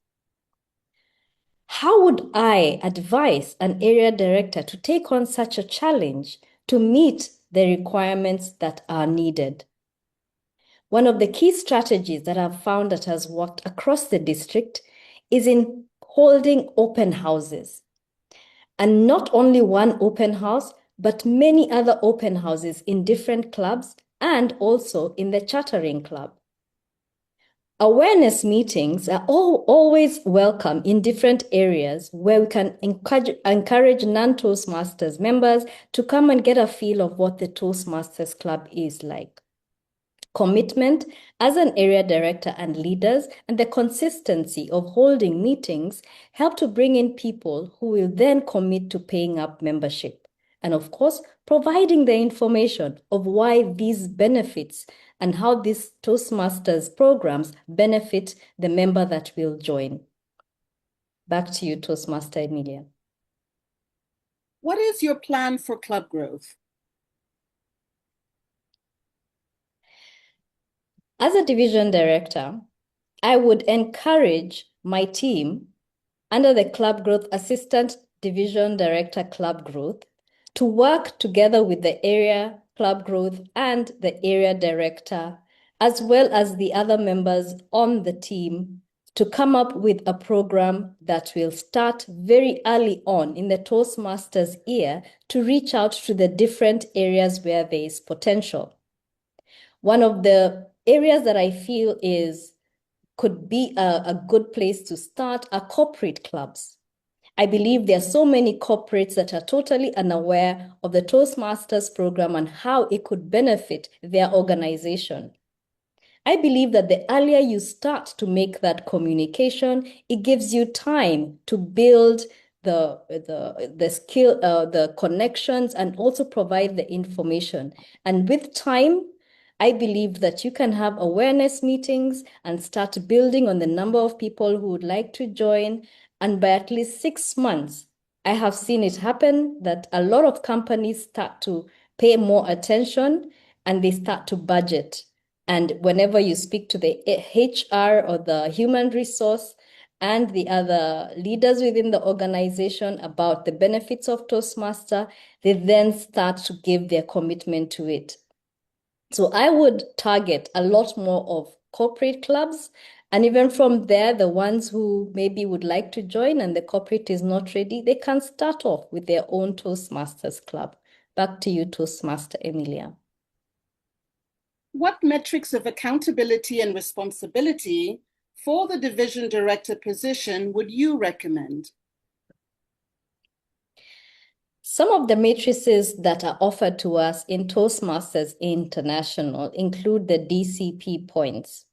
How would I advise an area director to take on such a challenge to meet the requirements that are needed? One of the key strategies that I've found that has worked across the district is in holding open houses. And not only one open house, but many other open houses in different clubs and also in the chartering club. Awareness meetings are always welcome in different areas where we can encourage non-Toastmasters members to come and get a feel of what the Toastmasters Club is like. Commitment as an area director and leaders and the consistency of holding meetings help to bring in people who will then commit to paying up membership. And of course, providing the information of why these benefits and how these Toastmasters programs benefit the member that will join. Back to you, Toastmaster Emilia. What is your plan for club growth? As a division director, I would encourage my team under the Club Growth Assistant Division Director Club Growth to work together with the area club growth and the area director, as well as the other members on the team, to come up with a program that will start very early on in the Toastmasters year to reach out to the different areas where there is potential. One of the areas that I feel could be a good place to start are corporate clubs. I believe there are so many corporates that are totally unaware of the Toastmasters program and how it could benefit their organization. I believe that the earlier you start to make that communication, it gives you time to build the skill, the connections, and also provide the information. And with time, I believe that you can have awareness meetings and start building on the number of people who would like to join. And by at least 6 months, I have seen it happen that a lot of companies start to pay more attention and they start to budget. And whenever you speak to the HR or the human resource and the other leaders within the organization about the benefits of Toastmaster, they then start to give their commitment to it. So I would target a lot more of corporate clubs. And even from there, the ones who maybe would like to join and the corporate is not ready, they can start off with their own Toastmasters club. Back to you, Toastmaster Emilia. What metrics of accountability and responsibility for the division director position would you recommend? Some of the matrices that are offered to us in Toastmasters International include the DCP points.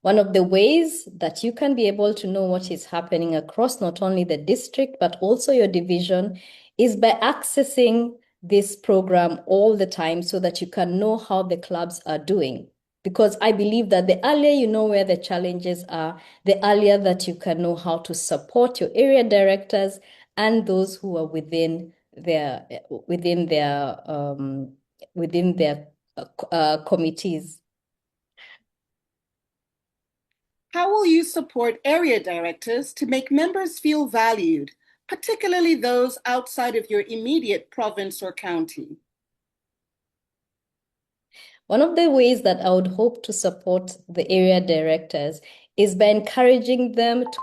One of the ways that you can be able to know what is happening across not only the district, but also your division is by accessing this program all the time so that you can know how the clubs are doing. Because I believe that the earlier you know where the challenges are, the earlier that you can know how to support your area directors and those who are within their committees. How will you support area directors to make members feel valued, particularly those outside of your immediate province or county? One of the ways that I would hope to support the area directors is by encouraging them to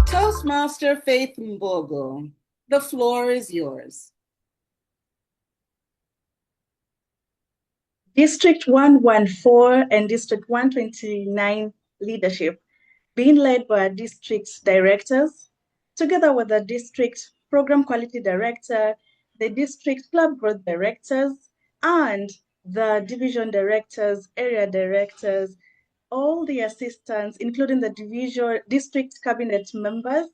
Toastmaster Faith Mbogo, the floor is yours. District 114 and District 129 leadership being led by district directors, together with the district program quality director, the district club growth directors, and the division directors, area directors, all the assistants, including the district cabinet members,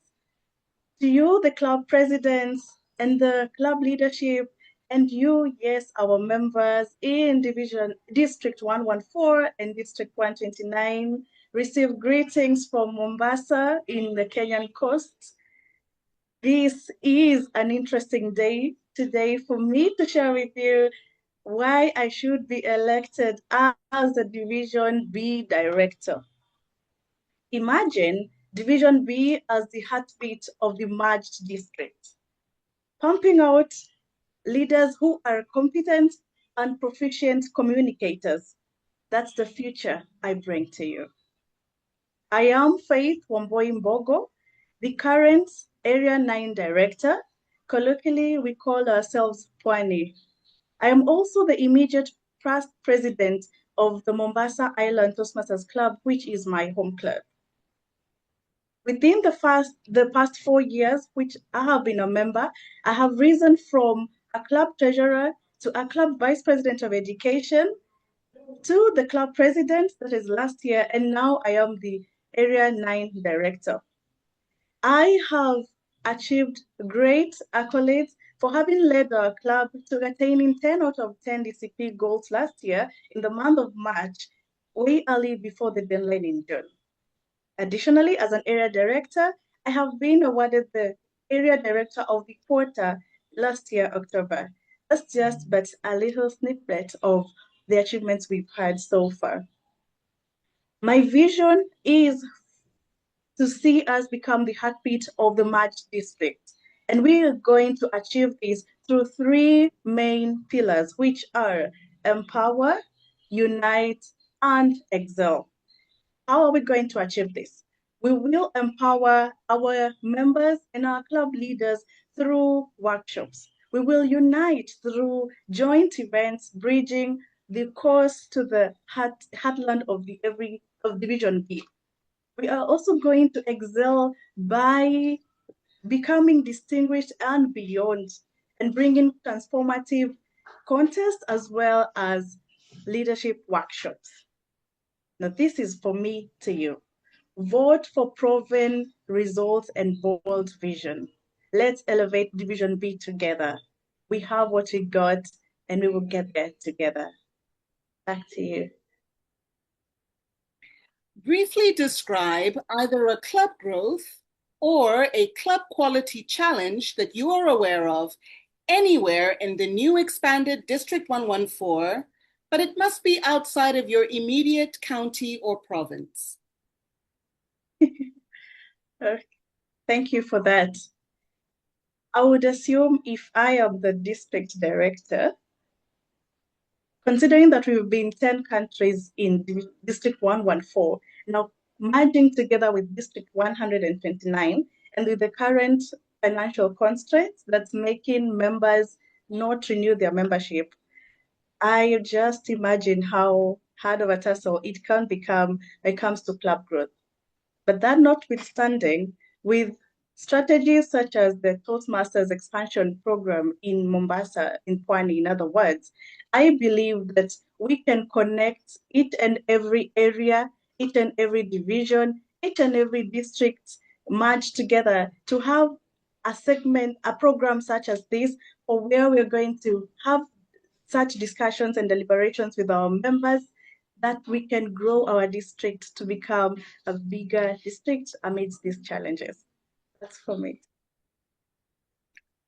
to you, the club presidents and the club leadership And you, yes, our members in District 114 and District 129 receive greetings from Mombasa in the Kenyan coast. This is an interesting day today for me to share with you why I should be elected as the Division B director. Imagine Division B as the heartbeat of the merged district, pumping out leaders who are competent and proficient communicators. That's the future I bring to you. I am Faith Wamboi Mbogo, the current Area 9 Director. Colloquially, we call ourselves Pwani. I am also the immediate past president of the Mombasa Island Toastmasters Club, which is my home club. Within the past 4 years, which I have been a member, I have risen from a club treasurer to a club vice president of education to the club president, that is last year, and now I am the Area 9 director. I have achieved great accolades for having led our club to attaining 10 out of 10 DCP goals last year in the month of March, way early before the deadline in June. Additionally, as an area director, I have been awarded the area director of the quarter last year, October. That's just but a little snippet of the achievements we've had so far. My vision is to see us become the heartbeat of the merged district. And we are going to achieve this through 3 main pillars, which are empower, unite, and excel. How are we going to achieve this? We will empower our members and our club leaders through workshops. We will unite through joint events, bridging the course to the heartland of Division B. We are also going to excel by becoming distinguished and beyond, and bringing transformative contests as well as leadership workshops. Now, this is for me to you. Vote for proven results and bold vision. Let's elevate Division B together. We have what we got, and we will get there together. Back to you. Briefly describe either a club growth or a club quality challenge that you are aware of anywhere in the new expanded District 114, but it must be outside of your immediate county or province. Thank you for that. I would assume if I am the district director, considering that we've been 10 countries in District 114, now merging together with District 129, and with the current financial constraints that's making members not renew their membership, I just imagine how hard of a tussle it can become when it comes to club growth. But that notwithstanding, with strategies such as the Toastmasters expansion program in Mombasa, in Pwani, in other words, I believe that we can connect each and every area, each and every division, each and every district merged together to have a program such as this, or where we're going to have such discussions and deliberations with our members, that we can grow our district to become a bigger district amidst these challenges. That's for me.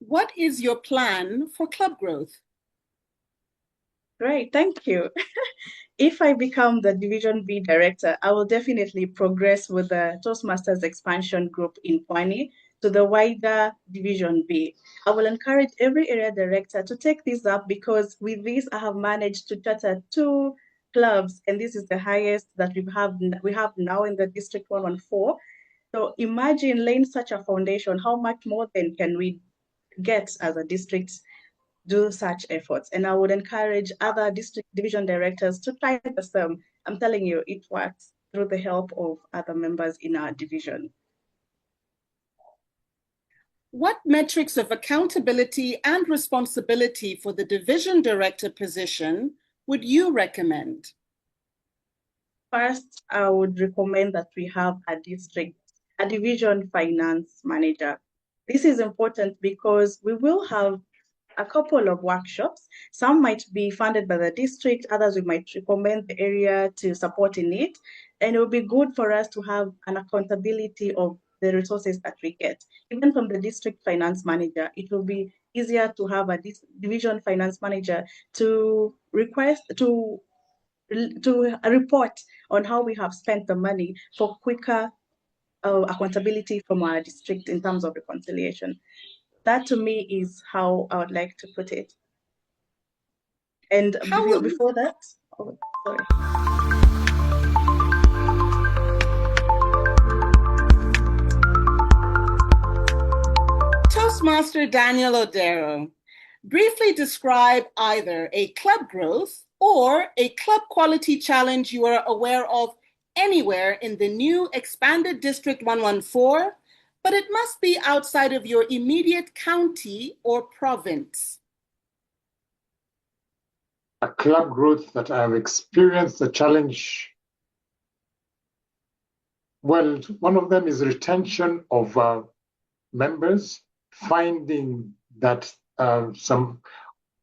What is your plan for club growth? Great, thank you. If I become the Division B director, I will definitely progress with the Toastmasters expansion group in Pwani to the wider Division B. I will encourage every area director to take this up, because with this, I have managed to charter 2 clubs, and this is the highest that we have now in the District 114. So imagine laying such a foundation, how much more then can we get as a district do such efforts? And I would encourage other district division directors to try the same. I'm telling you, it works through the help of other members in our division. What metrics of accountability and responsibility for the division director position would you recommend? First, I would recommend that we have a division finance manager. This is important because we will have a couple of workshops. Some might be funded by the district, others we might recommend the area to support in it. And it will be good for us to have an accountability of the resources that we get. Even from the district finance manager, it will be easier to have a division finance manager to request to report on how we have spent the money for quicker accountability from our district in terms of reconciliation. That to me is how I would like to put it. And before that, oh, sorry. Toastmaster Daniel Odero, briefly describe either a club growth or a club quality challenge you are aware of anywhere in the new expanded District 114, but it must be outside of your immediate county or province. A club growth that I have experienced, a challenge. Well, one of them is retention of members, finding that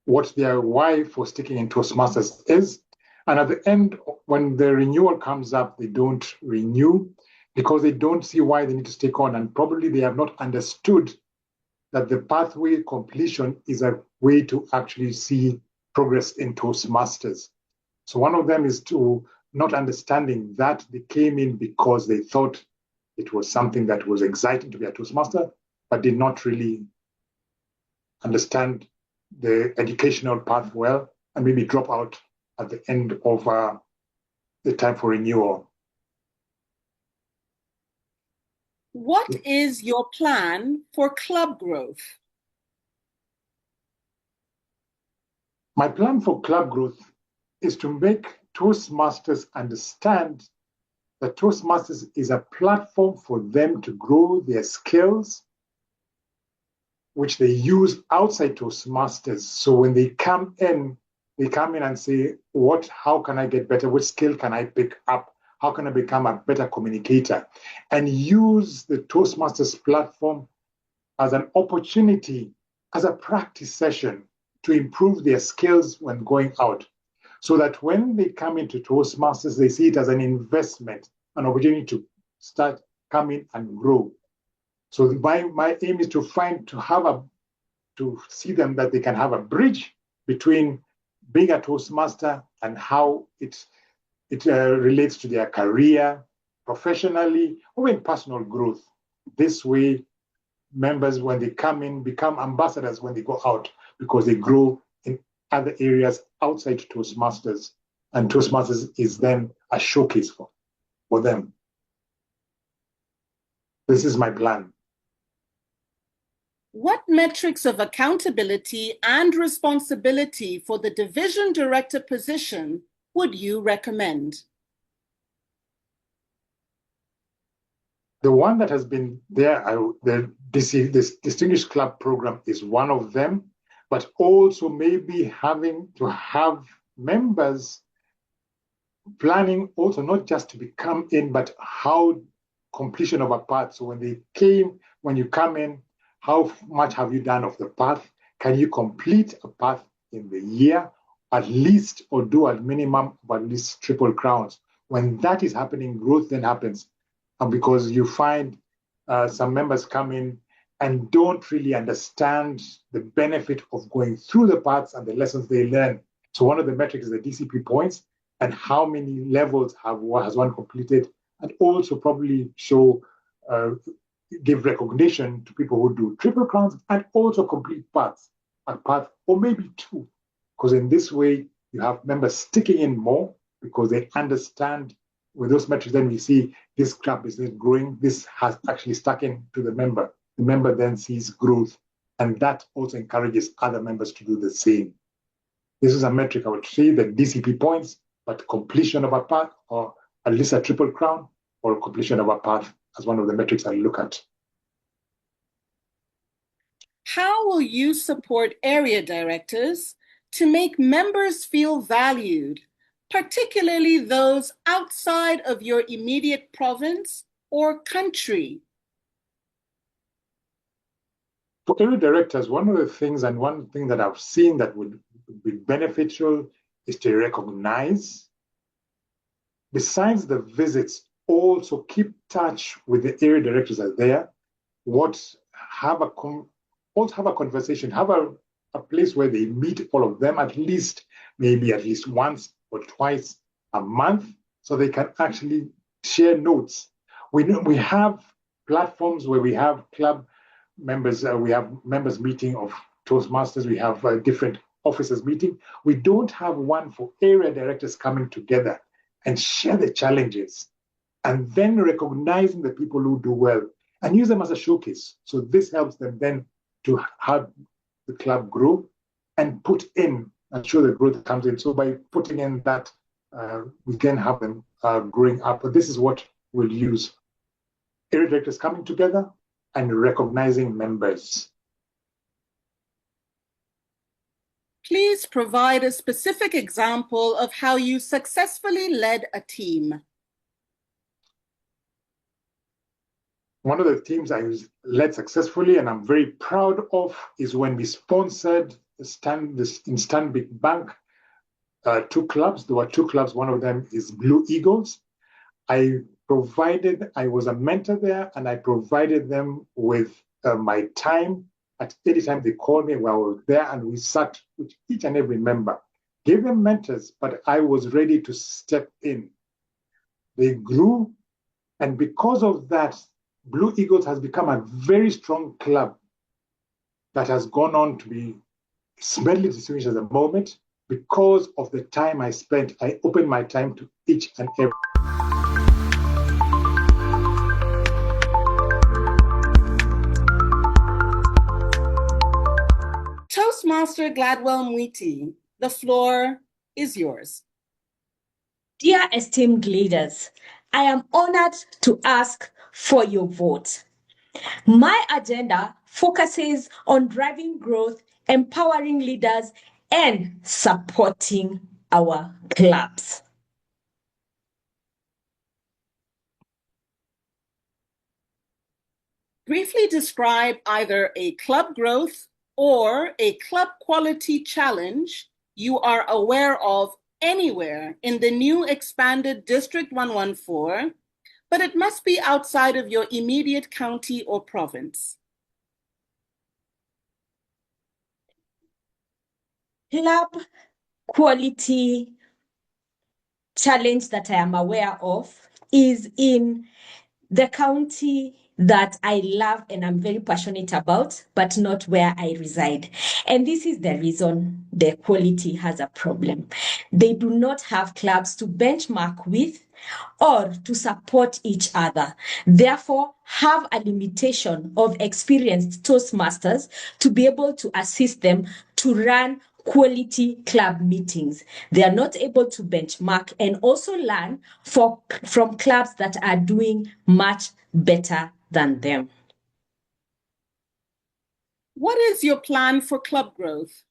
what their why for sticking in Toastmasters is. And at the end, when the renewal comes up, they don't renew because they don't see why they need to stick on. And probably they have not understood that the pathway completion is a way to actually see progress in Toastmasters. So one of them is to not understanding that they came in because they thought it was something that was exciting to be a Toastmaster, but did not really understand the educational path well, and maybe drop out at the end of the time for renewal. What is your plan for club growth? My plan for club growth is to make Toastmasters understand that Toastmasters is a platform for them to grow their skills, which they use outside Toastmasters. So when they come in and say, how can I get better? Which skill can I pick up? How can I become a better communicator? And use the Toastmasters platform as an opportunity, as a practice session to improve their skills when going out. So that when they come into Toastmasters, they see it as an investment, an opportunity to start coming and grow. So my aim is to see them that they can have a bridge between being a Toastmaster and how it relates to their career, professionally, or in personal growth. This way, members, when they come in, become ambassadors when they go out because they grow in other areas outside Toastmasters. And Toastmasters is then a showcase for them. This is my plan. What metrics of accountability and responsibility for the division director position would you recommend? The one that has been there, this Distinguished Club Program is one of them, but also maybe having to have members planning also not just to become in, but how completion of a path. So when you come in, how much have you done of the path? Can you complete a path in the year, at least, or do a minimum of at least triple crowns? When that is happening, growth then happens. And because you find some members come in and don't really understand the benefit of going through the paths and the lessons they learn. So one of the metrics is the DCP points and how many levels has one completed, and also probably give recognition to people who do triple crowns and also complete paths, a path or maybe two. Because in this way, you have members sticking in more because they understand with those metrics. Then we see this club is growing. This has actually stuck in to the member. The member then sees growth, and that also encourages other members to do the same. This is a metric I would say, the DCP points, but completion of a path, or at least a triple crown, or completion of a path as one of the metrics I look at. How will you support area directors to make members feel valued, particularly those outside of your immediate province or country? For area directors, one of the things and one thing that I've seen that would be beneficial is to recognize, besides the visits, also keep touch with the area directors that are there. Also have a conversation, have a place where they meet all of them maybe at least once or twice a month, so they can actually share notes. We have platforms where we have club members, we have members meeting of Toastmasters, we have different officers meeting. We don't have one for area directors coming together and share the challenges and then recognizing the people who do well and use them as a showcase. So this helps them then to have the club grow and put in and show the growth comes in. So by putting in that, we can have them growing up. But this is what we'll use. Area directors coming together and recognizing members. Please provide a specific example of how you successfully led a team. One of the teams I led successfully and I'm very proud of is when we sponsored in Stanbic Bank 2 clubs. There were 2 clubs. One of them is Blue Eagles. I was a mentor there and I provided them with my time. At any time they called me while I was there, and we sat with each and every member, gave them mentors, but I was ready to step in. They grew, and because of that, Blue Eagles has become a very strong club that has gone on to be medley distinguished at the moment. Because of the time I spent, I opened my time to each and every. Toastmaster Gladwell Mwiti, the floor is yours. Dear esteemed leaders, I am honored to ask for your vote. My agenda focuses on driving growth, empowering leaders, and supporting our clubs. Briefly describe either a club growth or a club quality challenge you are aware of anywhere in the new expanded District 114, but it must be outside of your immediate county or province. Club quality challenge that I am aware of is in the county that I love and I'm very passionate about, but not where I reside. And this is the reason the quality has a problem. They do not have clubs to benchmark with or to support each other. Therefore, have a limitation of experienced Toastmasters to be able to assist them to run quality club meetings. They are not able to benchmark and also learn from clubs that are doing much better than them. What is your plan for club growth?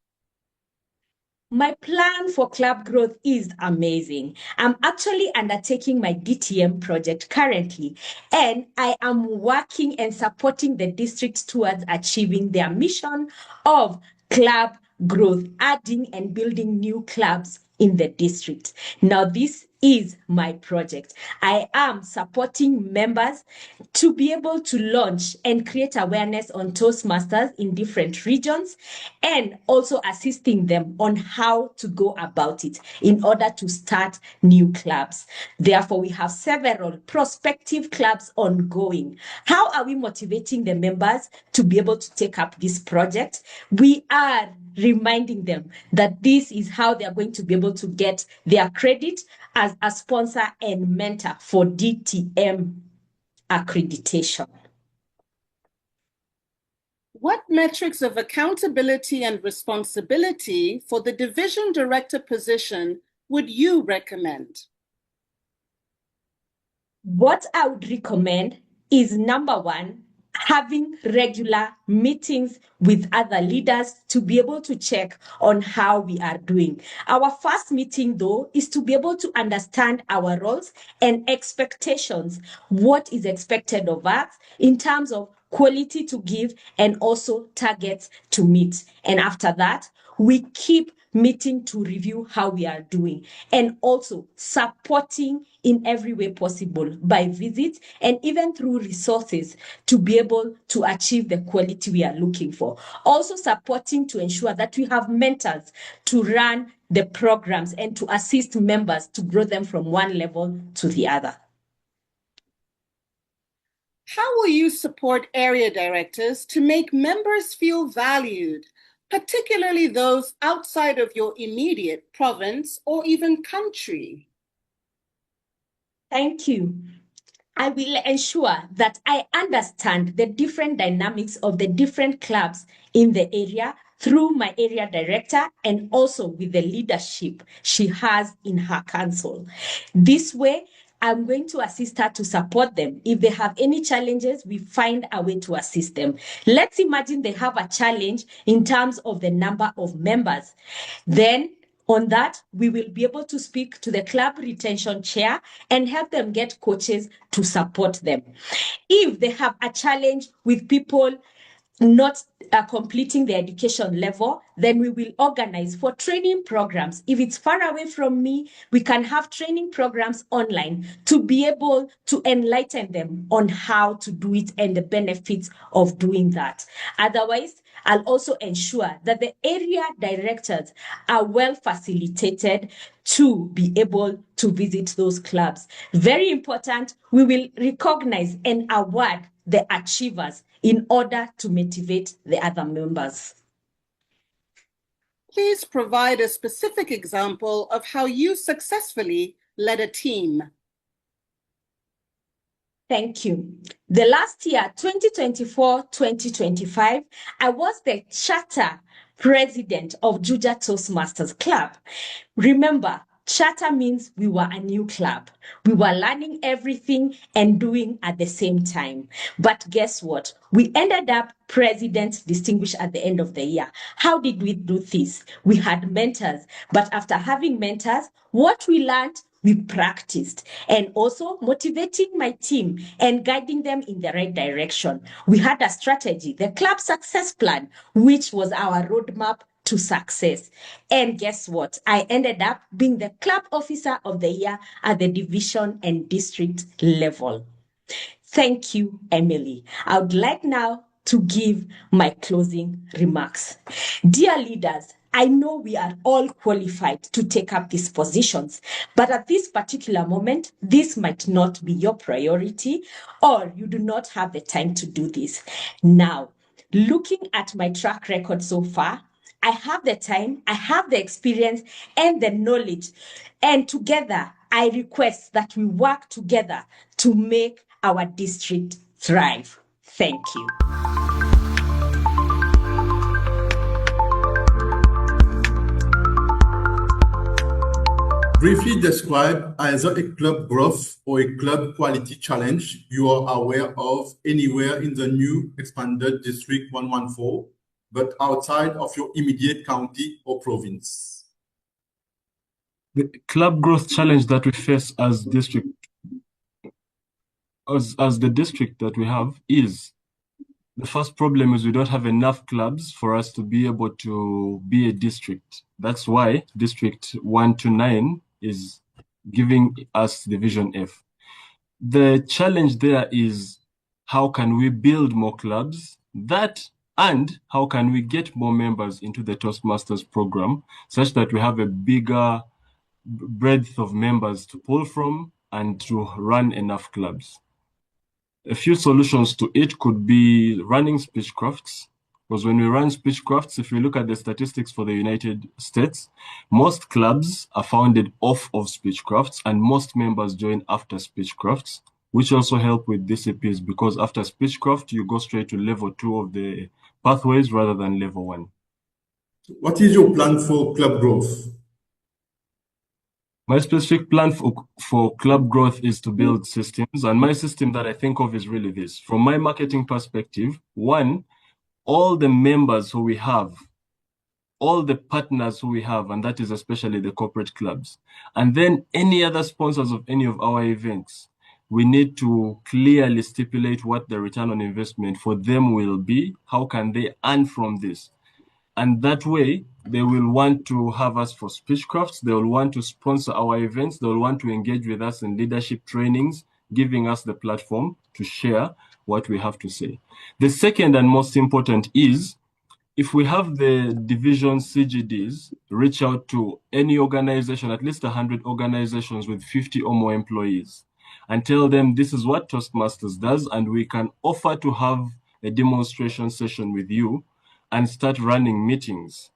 My plan for club growth is amazing. I'm actually undertaking my DTM project currently, and I am working and supporting the district towards achieving their mission of club growth, adding and building new clubs in the district. Now, this is my project. I am supporting members to be able to launch and create awareness on Toastmasters in different regions, and also assisting them on how to go about it in order to start new clubs. Therefore, we have several prospective clubs ongoing. How are we motivating the members to be able to take up this project? We are reminding them that this is how they are going to be able to get their credit as a sponsor and mentor for DTM accreditation. What metrics of accountability and responsibility for the division director position would you recommend? What I would recommend is, number one, having regular meetings with other leaders to be able to check on how we are doing. Our first meeting, though, is to be able to understand our roles and expectations, what is expected of us in terms of quality to give, and also targets to meet. And after that, we keep meeting to review how we are doing, and also supporting in every way possible by visits and even through resources to be able to achieve the quality we are looking for. Also supporting to ensure that we have mentors to run the programs and to assist members to grow them from one level to the other. How will you support area directors to make members feel valued, particularly those outside of your immediate province or even country? Thank you. I will ensure that I understand the different dynamics of the different clubs in the area through my area director and also with the leadership she has in her council. This way, I'm going to assist her to support them. If they have any challenges, we find a way to assist them. Let's imagine they have a challenge in terms of the number of members. Then on that, we will be able to speak to the club retention chair and help them get coaches to support them. If they have a challenge with people not completing the education level, then we will organize for training programs. If it's far away from me, we can have training programs online to be able to enlighten them on how to do it and the benefits of doing that. Otherwise, I'll also ensure that the area directors are well facilitated to be able to visit those clubs. Very important, we will recognize and award the achievers in order to motivate the other members. Please provide a specific example of how you successfully led a team. Thank you. The last year, 2024-2025, I was the charter president of Juja Toastmasters Club. Remember, charter means we were a new club. We were learning everything and doing at the same time. But guess what? We ended up president distinguished at the end of the year. How did we do this? We had mentors, but after having mentors, what we learned, we practiced, and also motivating my team and guiding them in the right direction. We had a strategy, the club success plan, which was our roadmap to success. And guess what? I ended up being the club officer of the year at the division and district level. Thank you, Emily. I would like now to give my closing remarks. Dear leaders, I know we are all qualified to take up these positions, but at this particular moment, this might not be your priority, or you do not have the time to do this. Now, looking at my track record so far, I have the time, I have the experience and the knowledge, and together I request that we work together to make our district thrive. Thank you. Briefly describe either a club growth or a club quality challenge you are aware of anywhere in the new expanded District 114, but outside of your immediate county or province. The club growth challenge that we face as district, as the district that we have is, the first problem is we don't have enough clubs for us to be able to be a district. That's why District 129 is giving us Division F. The challenge there is how can we build more clubs, and how can we get more members into the Toastmasters program such that we have a bigger breadth of members to pull from and to run enough clubs. A few solutions to it could be running speechcrafts, because when we run speechcrafts, if you look at the statistics for the United States, most clubs are founded off of speechcrafts and most members join after speechcrafts, which also help with DCPs, because after speechcraft, you go straight to level 2 of the pathways rather than level 1. What is your plan for club growth? My specific plan for club growth is to build systems, and my system that I think of is really this. From my marketing perspective, one, all the members who we have, all the partners who we have, and that is especially the corporate clubs, and then any other sponsors of any of our events, we need to clearly stipulate what the return on investment for them will be. How can they earn from this? And that way, they will want to have us for speechcrafts. They will want to sponsor our events. They will want to engage with us in leadership trainings, giving us the platform to share what we have to say. The second and most important is, if we have the division CGDs reach out to any organization, at least 100 organizations with 50 or more employees, and tell them this is what Toastmasters does, and we can offer to have a demonstration session with you and start running meetings.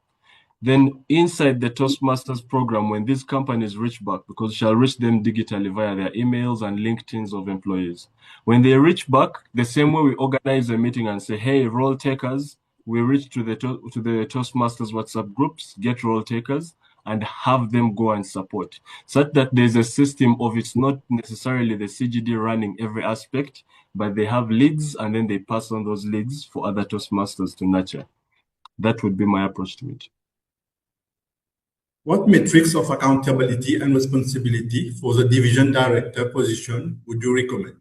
Then inside the Toastmasters program, when these companies reach back, because it shall reach them digitally via their emails and LinkedIns of employees. When they reach back, the same way we organize a meeting and say, hey, role takers, we reach to the Toastmasters WhatsApp groups, get role takers, and have them go and support. Such that there's a system of it's not necessarily the CGD running every aspect, but they have leads and then they pass on those leads for other Toastmasters to nurture. That would be my approach to it. What metrics of accountability and responsibility for the division director position would you recommend?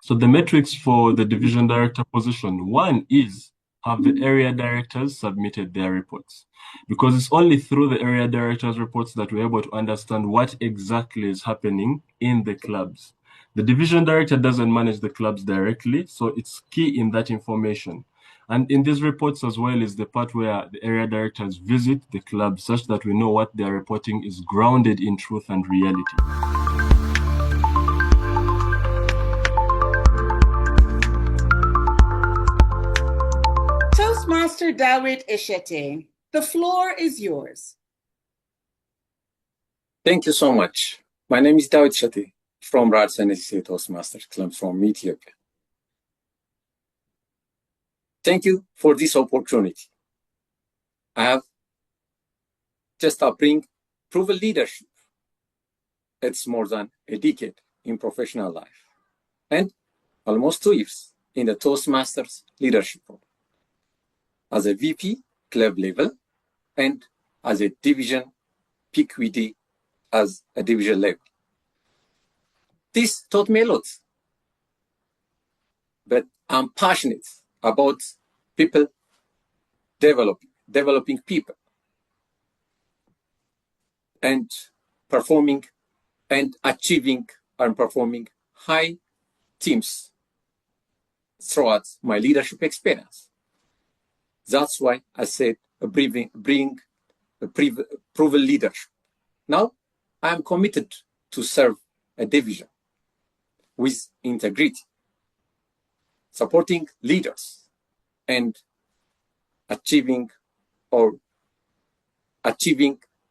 So the metrics for the division director position, one is have the area directors submitted their reports, because it's only through the area directors' reports that we're able to understand what exactly is happening in the clubs. The division director doesn't manage the clubs directly, so it's key in that information. And in these reports as well is the part where the area directors visit the club such that we know what they're reporting is grounded in truth and reality. Toastmaster Dawit Eshete, the floor is yours. Thank you so much. My name is Dawit Eshete from Rats NSC Toastmasters Club from Ethiopia. Thank you for this opportunity. I have just bring proven leadership. It's more than a decade in professional life and almost 2 years in the Toastmasters leadership role as a VP club level and as a division PQD as a division level. This taught me a lot, but I'm passionate about people developing people and performing and achieving and performing high teams throughout my leadership experience. That's why I said bring a proven leadership. Now I am committed to serve a division with integrity, supporting leaders and achieving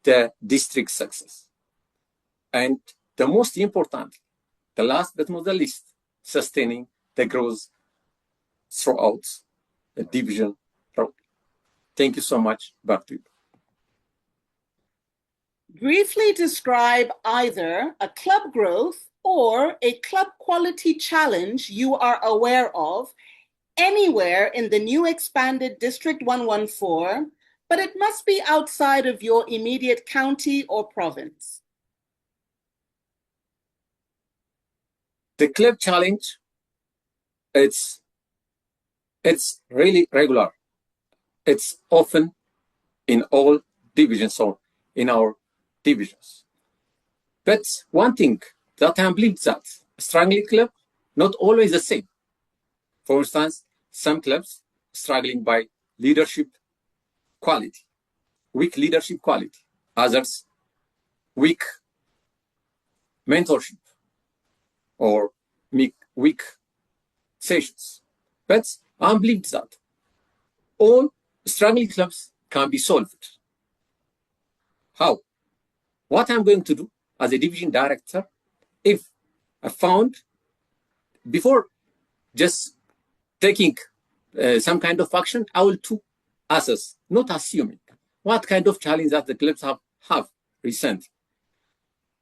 the district success. And the most important, the last but not the least, sustaining the growth throughout the division road. Thank you so much. Back to you. Briefly describe either a club growth or a club quality challenge you are aware of anywhere in the new expanded District 114, but it must be outside of your immediate county or province. The club challenge, it's really regular. It's often in all divisions or in our divisions. But one thing that I believe that struggling club, not always the same. For instance, some clubs struggling by leadership quality, weak leadership quality. Others, weak mentorship or weak sessions. But I believe that all struggling clubs can be solved. How? What I'm going to do as a division director, if I found, before just taking some kind of action, I will to assess, not assuming, what kind of challenge that the clubs have recently.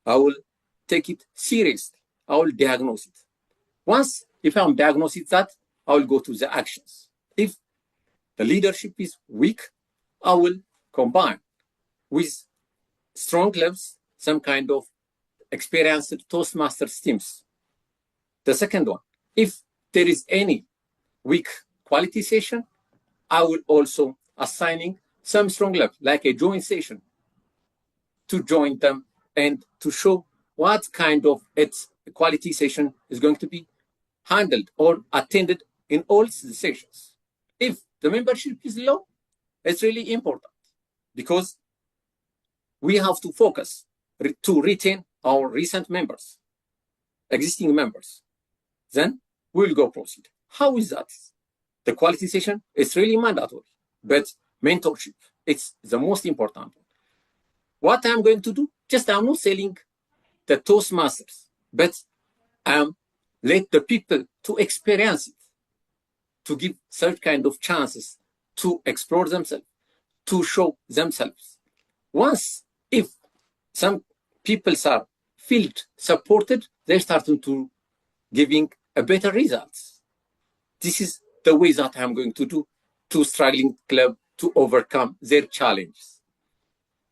I will take it seriously. I will diagnose it. Once, if I'm diagnosing that, I will go to the actions. If the leadership is weak, I will combine with strong clubs some kind of experienced Toastmasters teams. The second one, if there is any weak quality session, I will also assigning some strong level, like a joint session, to join them and to show what kind of its quality session is going to be handled or attended in all the sessions. If the membership is low, it's really important because we have to focus to retain our recent members, existing members. Then we'll go proceed. How is that? The quality session is really mandatory, but mentorship, it's the most important one. What I'm going to do, I'm not selling the Toastmasters, but let the people to experience it, to give such kind of chances to explore themselves, to show themselves. Once, if some people are felt supported, they're starting to giving a better results. This is the way that I'm going to do to struggling club to overcome their challenges.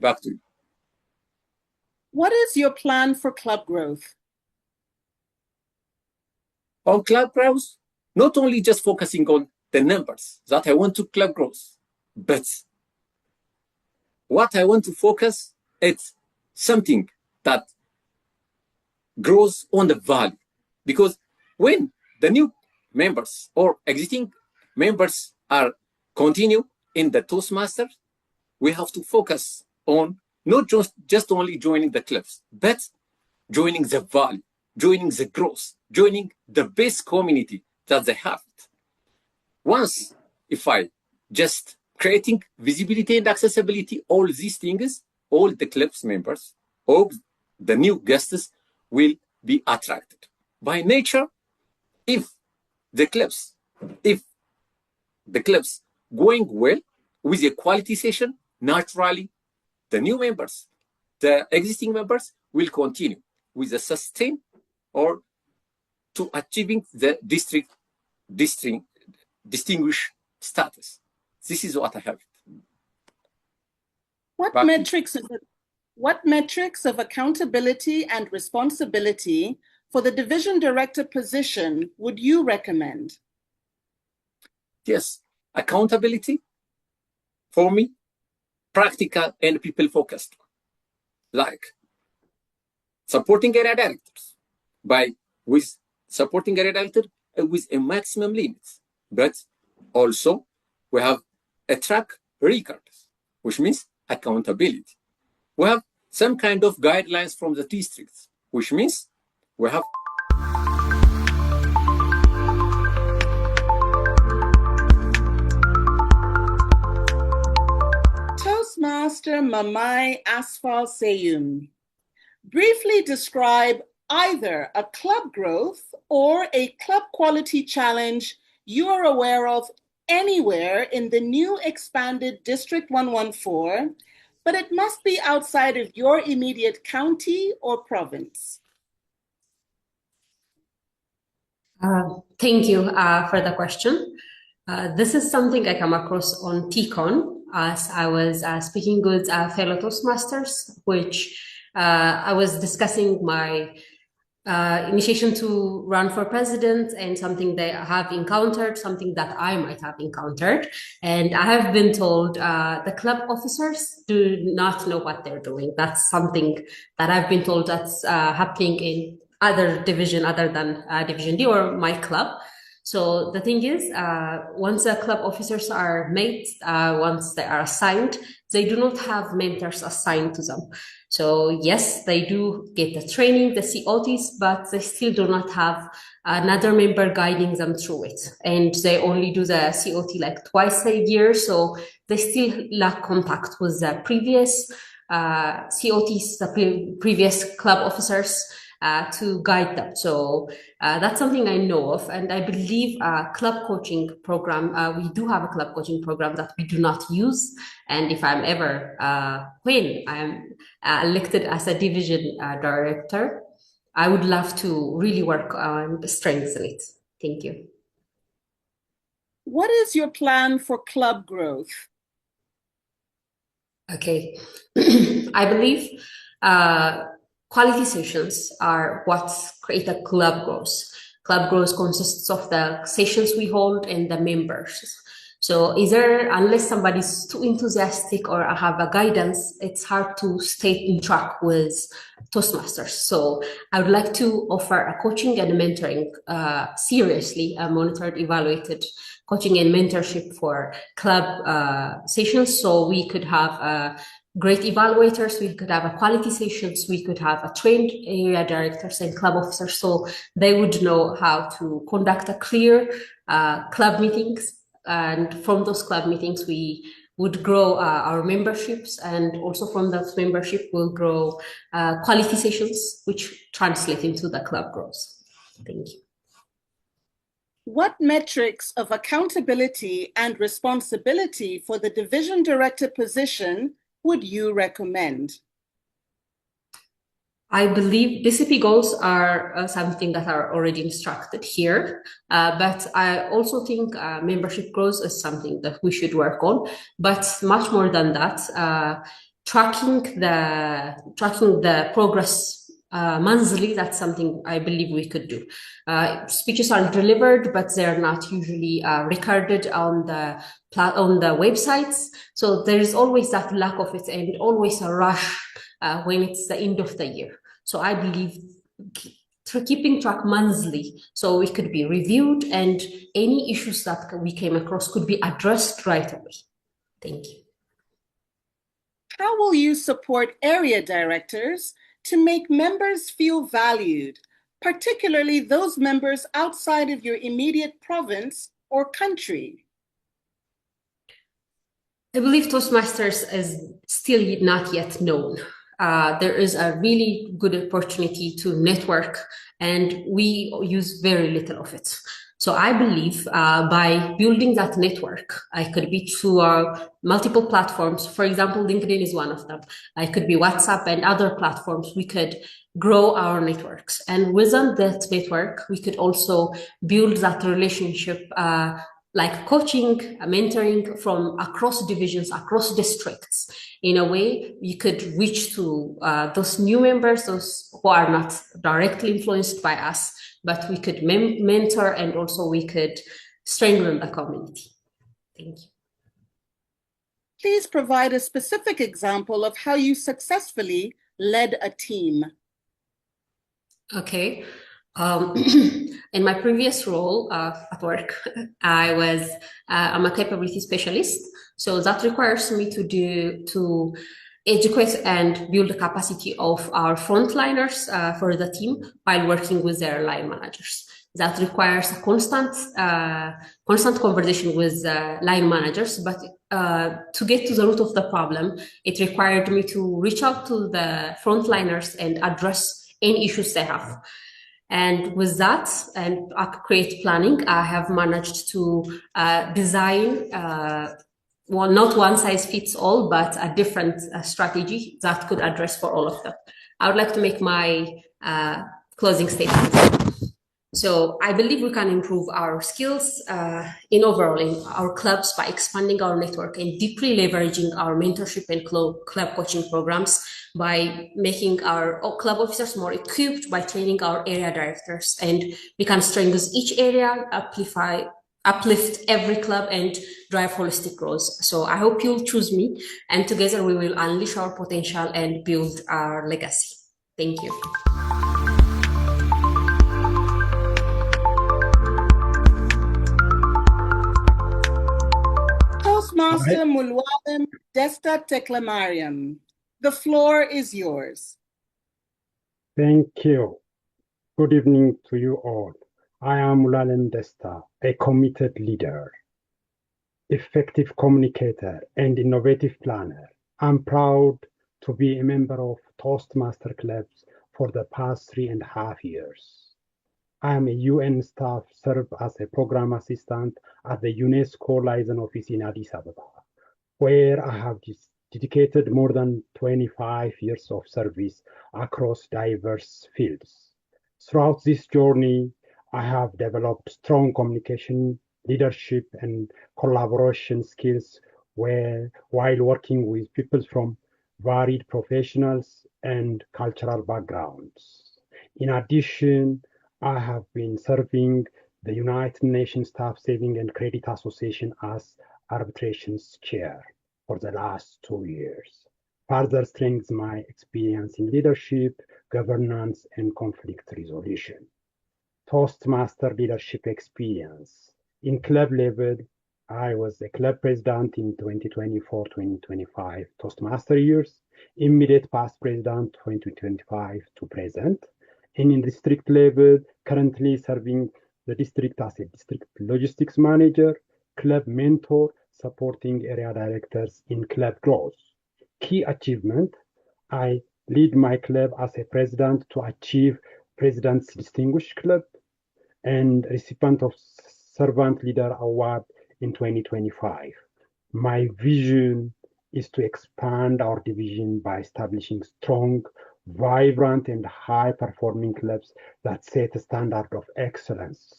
Back to you. What is your plan for club growth? On club growth, not only just focusing on the numbers that I want to club growth, but what I want to focus is something that grows on the value. Because when the new members or existing members are continue in the Toastmasters, we have to focus on not just only joining the clubs, but joining the value, joining the growth, joining the best community that they have. Once, if I just creating visibility and accessibility, all these things, all the clubs members, all the new guests will be attracted. By nature, if the clubs going well with a quality session, naturally, the new members, the existing members will continue with the sustain or to achieving the distinguished status. This is what I have. What metrics of accountability and responsibility for the division director position would you recommend? Yes, accountability for me, practical and people focused, like supporting area directors with supporting area director with a maximum limits, but also we have a track record, which means accountability. We have some kind of guidelines from the districts, which means we have Toastmaster Mamai Asfal Seyum. Briefly describe either a club growth or a club quality challenge you are aware of anywhere in the new expanded District 114, but it must be outside of your immediate county or province. Thank you for the question. This is something I come across on TCON as I was speaking with fellow Toastmasters, which I was discussing my initiation to run for president and something they have encountered, something that I might have encountered. And I have been told the club officers do not know what they're doing. That's something that I've been told that's happening in other division other than Division D or my club. So the thing is, once the club officers are made, once they are assigned, they do not have mentors assigned to them. So yes, they do get the training, the COTs, but they still do not have another member guiding them through it. And they only do the COT like twice a year. So they still lack contact with the previous COTs, the previous club officers, to guide them. So that's something I know of. And I believe club coaching program, we do have a club coaching program that we do not use. And if I'm ever, when I'm elected as a division director, I would love to really work on strengthen it. Thank you. What is your plan for club growth? Okay. I believe quality sessions are what create a club growth. Club growth consists of the sessions we hold and the members. So either unless somebody's too enthusiastic or have a guidance, it's hard to stay in track with Toastmasters. So I would like to offer a coaching and mentoring, seriously, a monitored, evaluated coaching and mentorship for club sessions. So we could have great evaluators, we could have a quality sessions, we could have a trained area directors and club officers, so they would know how to conduct a clear club meetings. And from those club meetings, we would grow our memberships, and also from that membership will grow quality sessions, which translate into the club growth. Thank you. What metrics of accountability and responsibility for the division director position would you recommend? I believe DCP goals are something that are already instructed here, but I also think membership growth is something that we should work on. But much more than that, tracking the progress monthly, that's something I believe we could do. Speeches are delivered, but they're not usually recorded on the websites. So there is always that lack of it, and always a rush when it's the end of the year. So I believe keeping track monthly, so we could be reviewed, and any issues that we came across could be addressed right away. Thank you. How will you support area directors to make members feel valued, particularly those members outside of your immediate province or country? I believe Toastmasters is still not yet known. There is a really good opportunity to network, and we use very little of it. So I believe by building that network, I could be through multiple platforms. For example, LinkedIn is one of them. I could be WhatsApp and other platforms. We could grow our networks. And within that network, we could also build that relationship like coaching, mentoring from across divisions, across districts. In a way, you could reach to those new members, those who are not directly influenced by us, but we could mentor, and also we could strengthen the community. Thank you. Please provide a specific example of how you successfully led a team. Okay. In my previous role at work, I'm a capability specialist. So that requires me to educate and build the capacity of our frontliners for the team while working with their line managers. That requires a constant conversation with line managers, but to get to the root of the problem, it required me to reach out to the frontliners and address any issues they have. And with that, and create planning, I have managed to design, well, not one size fits all, but a different strategy that could address for all of them. I would like to make my closing statement. So I believe we can improve our skills in overall our clubs by expanding our network and deeply leveraging our mentorship and club coaching programs, by making our club officers more equipped, by training our area directors, and we can strengthen each area, uplift every club, and drive holistic growth. So I hope you'll choose me, and together we will unleash our potential and build our legacy. Thank you. Toastmaster Mulwalem Desta Teklemariam, the floor is yours. Thank you. Good evening to you all. I am Mulwalem Desta, a committed leader, effective communicator, and innovative planner. I'm proud to be a member of Toastmaster Clubs for the past 3.5 years. I am a UN staff, serve as a program assistant at the UNESCO Liaison Office in Addis Ababa, where I have dedicated more than 25 years of service across diverse fields. Throughout this journey, I have developed strong communication, leadership, and collaboration skills while working with people from varied professionals and cultural backgrounds. In addition, I have been serving the United Nations Staff Saving and Credit Association as arbitrations chair for the last 2 years. Further strengthens my experience in leadership, governance, and conflict resolution. Toastmaster leadership experience. In club level, I was the club president in 2024-2025 Toastmaster years, immediate past president 2025 to present, and in district level, currently serving the district as a district logistics manager, club mentor, supporting area directors in club growth. Key achievement, I lead my club as a president to achieve President's Distinguished Club and recipient of Servant Leader Award in 2025. My vision is to expand our division by establishing strong, vibrant, and high-performing clubs that set a standard of excellence.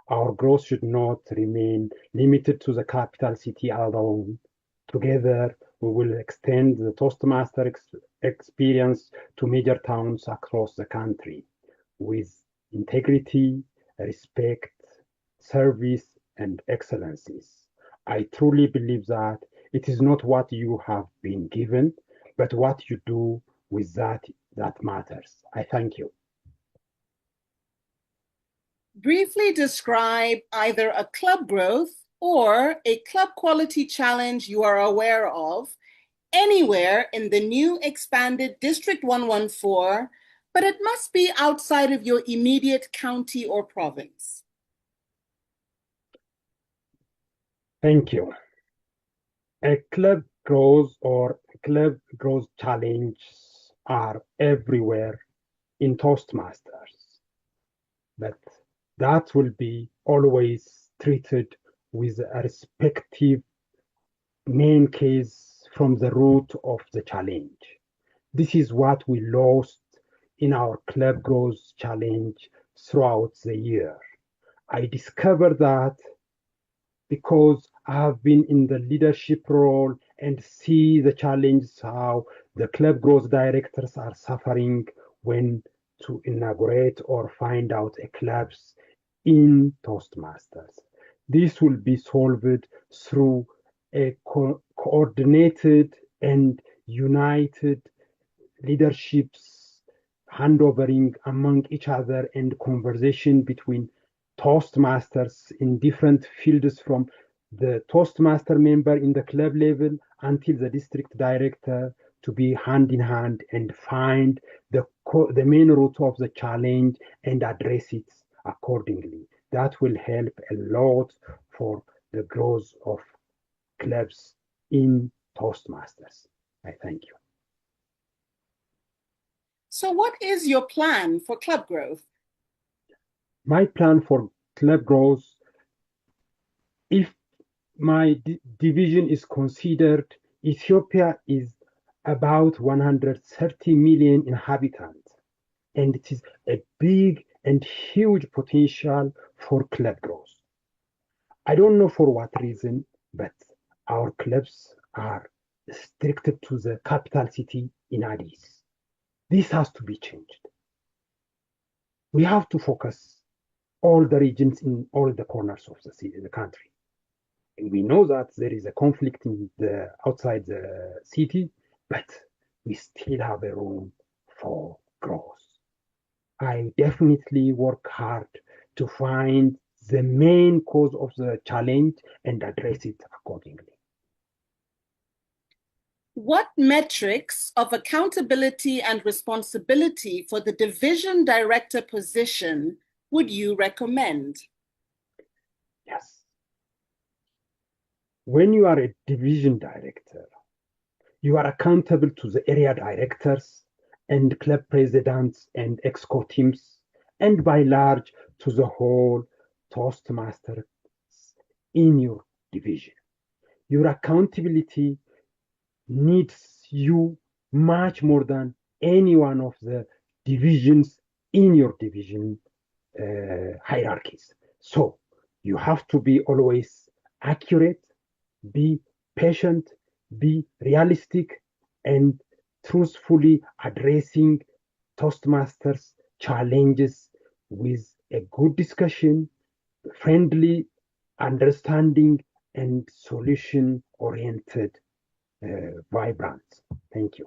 Our growth should not remain limited to the capital city alone. Together, we will extend the Toastmaster experience to major towns across the country with integrity, respect, service, and excellencies. I truly believe that it is not what you have been given, but what you do with that matters. I thank you. Briefly describe either a club growth or a club quality challenge you are aware of anywhere in the new expanded District 114, but it must be outside of your immediate county or province. Thank you. A club growth or club growth challenges are everywhere in Toastmasters, but that will be always treated with a respective main case from the root of the challenge. This is what we lost in our club growth challenge throughout the year. I discovered that because I have been in the leadership role and see the challenges how the club growth directors are suffering when to inaugurate or find out a clubs in Toastmasters. This will be solved through a coordinated and united leaderships handovering among each other and conversation between Toastmasters in different fields from the Toastmaster member in the club level until the district director to be hand in hand and find the main root of the challenge and address it accordingly. That will help a lot for the growth of clubs in Toastmasters. I thank you. So what is your plan for club growth? My plan for club growth, if my division is considered, Ethiopia is about 130 million inhabitants, and it is a big and huge potential for club growth. I don't know for what reason, but our clubs are restricted to the capital city in Addis. This has to be changed. We have to focus all the regions in all the corners of the city, the country. And we know that there is a conflict in the outside the city, but we still have a room for growth. I definitely work hard to find the main cause of the challenge and address it accordingly. What metrics of accountability and responsibility for the division director position would you recommend? Yes. When you are a division director, you are accountable to the area directors and club presidents and exco teams, and by large to the whole Toastmasters in your division. Your accountability needs you much more than any one of the divisions in your division hierarchies. So you have to be always accurate, be patient, be realistic, and truthfully addressing Toastmasters challenges with a good discussion, friendly understanding, and solution-oriented vibrance. Thank you.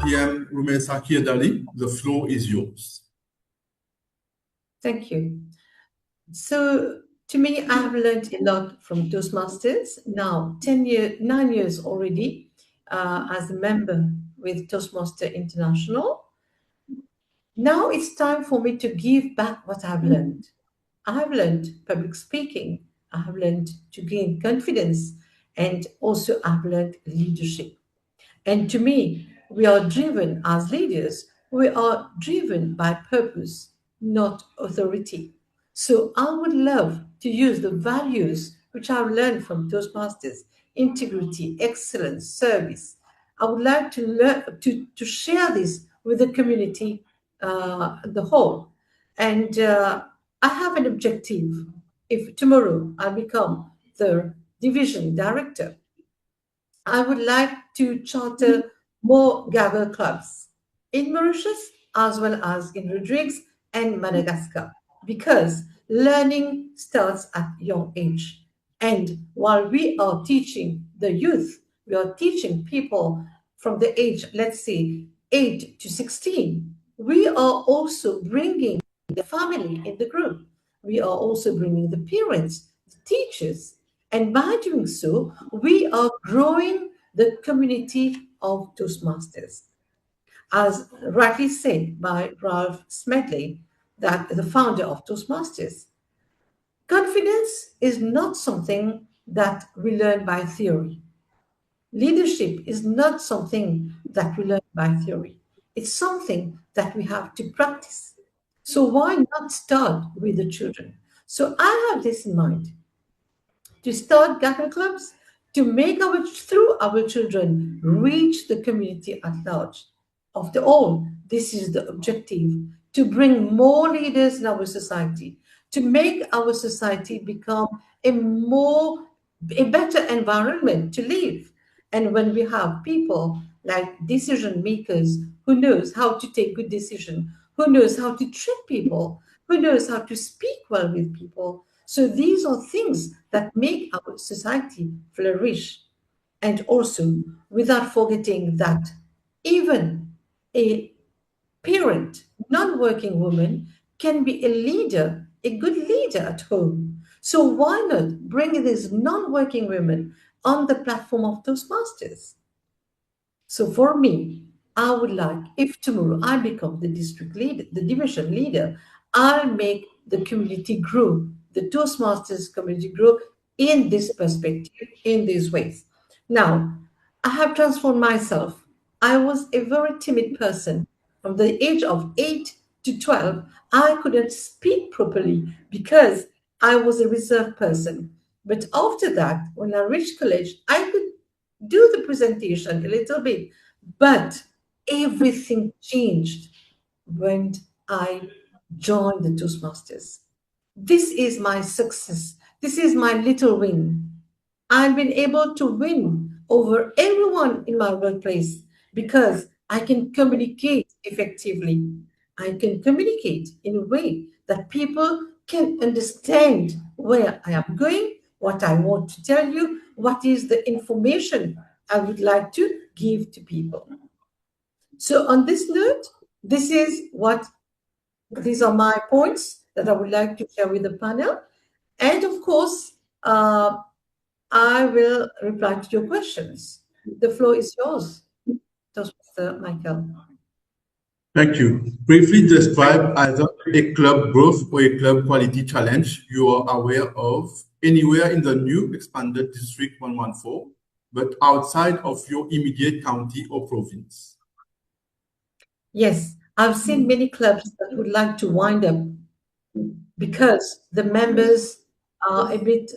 PM Rumesa Kirdali, the floor is yours. Thank you. So to me, I have learned a lot from Toastmasters. Now, 9 years already as a member with Toastmaster International. Now it's time for me to give back what I've learned. I have learned public speaking. I have learned to gain confidence, and also I've learned leadership. And to me, we are driven as leaders, we are driven by purpose, not authority. So I would love to use the values which I've learned from Toastmasters: integrity, excellence, service. I would like to learn to share this with the community, the whole. And I have an objective. If tomorrow I become the division director, I would like to charter more Gather clubs in Mauritius as well as in Rodrigues and Madagascar, because learning starts at young age. And while we are teaching the youth, we are teaching people from the age, let's say, 8 to 16, we are also bringing the family in the group. We are also bringing the parents, the teachers. And by doing so, we are growing the community of Toastmasters. As rightly said by Ralph Smedley, that the founder of Toastmasters, confidence is not something that we learn by theory. Leadership is not something that we learn by theory. It's something that we have to practice. So why not start with the children? So I have this in mind, to start Gather clubs, to make through our children reach the community at large. After all, this is the objective, to bring more leaders in our society, to make our society become a better environment to live. And when we have people like decision makers who knows how to take good decisions, who knows how to treat people, who knows how to speak well with people. So these are things that make our society flourish. And also, without forgetting that even a parent, non-working woman, can be a leader, a good leader at home. So why not bring these non-working women on the platform of Toastmasters? So for me, I would like, if tomorrow I become the district leader, the division leader, I'll make the community grow, the Toastmasters community grow in this perspective, in these ways. Now, I have transformed myself. I was a very timid person. From the age of 8 to 12, I couldn't speak properly because I was a reserved person. But after that, when I reached college, I could do the presentation a little bit, but everything changed when I joined the Toastmasters. This is my success. This is my little win. I've been able to win over everyone in my workplace because I can communicate effectively. I can communicate in a way that people can understand where I am going, what I want to tell you, what is the information I would like to give to people. So on this note, these are my points that I would like to share with the panel. And of course, I will reply to your questions. The floor is yours, Mr. Michael. Thank you. Briefly describe either a club growth or a club quality challenge you are aware of anywhere in the new expanded District 114, but outside of your immediate county or province. Yes, I've seen many clubs that would like to wind up because the members are a bit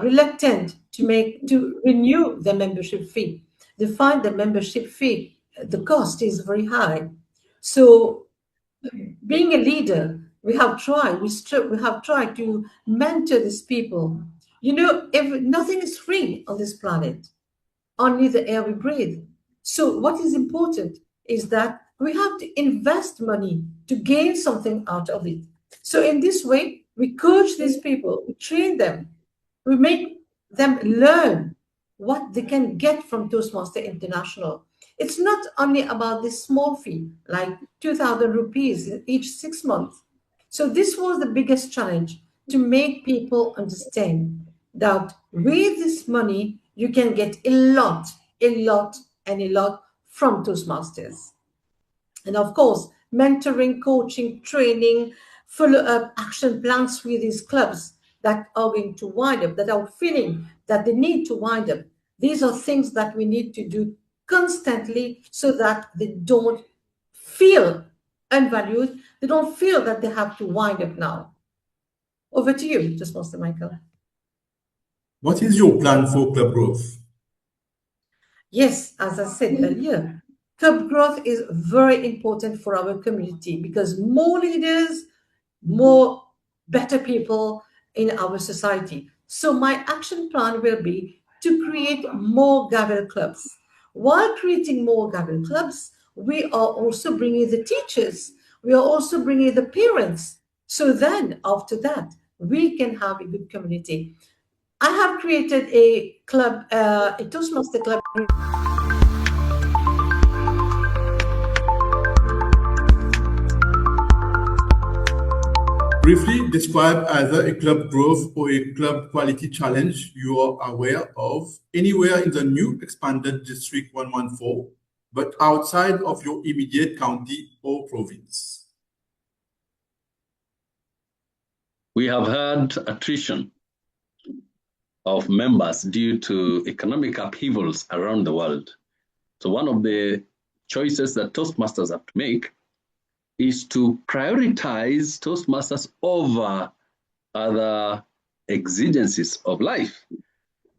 reluctant to renew the membership fee. They find the membership fee, the cost is very high. So being a leader, We have tried. We have tried to mentor these people. You know, nothing is free on this planet, only the air we breathe. So what is important is that we have to invest money to gain something out of it. So in this way, we coach these people, we train them, we make them learn what they can get from Toastmaster International. It's not only about this small fee, like 2,000 rupees each 6 months. So this was the biggest challenge, to make people understand that with this money, you can get a lot from Toastmasters. And of course, mentoring, coaching, training, follow-up action plans with these clubs that are going to wind up, that are feeling that they need to wind up. These are things that we need to do constantly so that they don't feel unvalued. They don't feel that they have to wind up now. Over to you, Toastmaster Michael. What is your plan for club growth? Yes, as I said earlier, club growth is very important for our community, because more leaders, better people in our society. So my action plan will be to create more Gavel clubs. While creating more Gavel clubs, we are also bringing the teachers. We are also bringing the parents. So then after that, we can have a good community. I have created a club, a Toastmaster club. Briefly describe either a club growth or a club quality challenge you are aware of anywhere in the new expanded District 114, but outside of your immediate county or province. We have had attrition of members due to economic upheavals around the world. So one of the choices that Toastmasters have to make is to prioritize Toastmasters over other exigencies of life.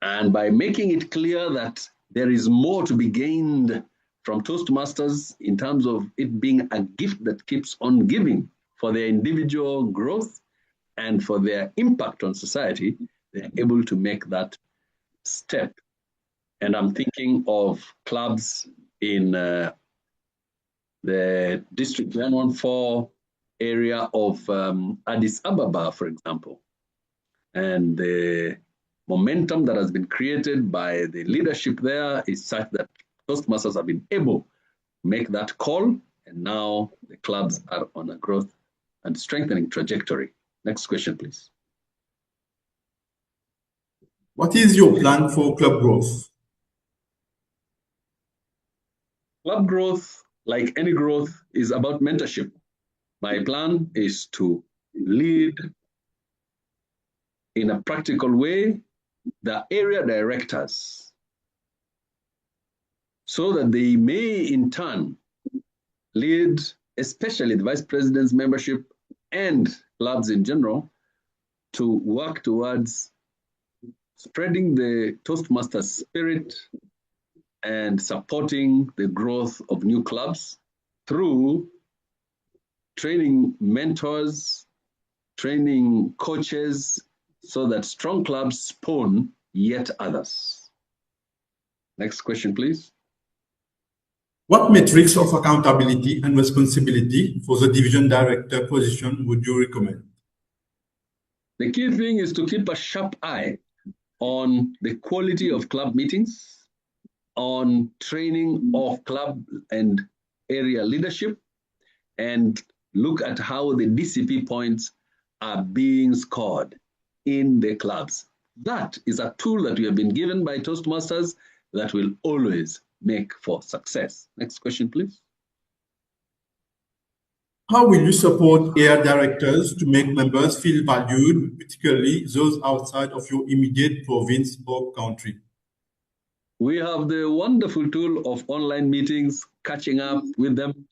And by making it clear that there is more to be gained from Toastmasters in terms of it being a gift that keeps on giving for their individual growth and for their impact on society, they're able to make that step. And I'm thinking of clubs in the District 114 area of Addis Ababa, for example. And the momentum that has been created by the leadership there is such that Toastmasters have been able to make that call, and now the clubs are on a growth and strengthening trajectory. Next question, please. What is your plan for club growth? Club growth, like any growth, is about mentorship. My plan is to lead in a practical way the area directors so that they may in turn lead, especially the vice president's membership and clubs in general, to work towards spreading the Toastmasters spirit and supporting the growth of new clubs through training mentors, training coaches, so that strong clubs spawn yet others. Next question, please. What metrics of accountability and responsibility for the division director position would you recommend? The key thing is to keep a sharp eye on the quality of club meetings, on training of club and area leadership, and look at how the DCP points are being scored in the clubs. That is a tool that we have been given by Toastmasters that will always make for success. Next question, please. How will you support area directors to make members feel valued, particularly those outside of your immediate province or country? We have the wonderful tool of online meetings, catching up with them.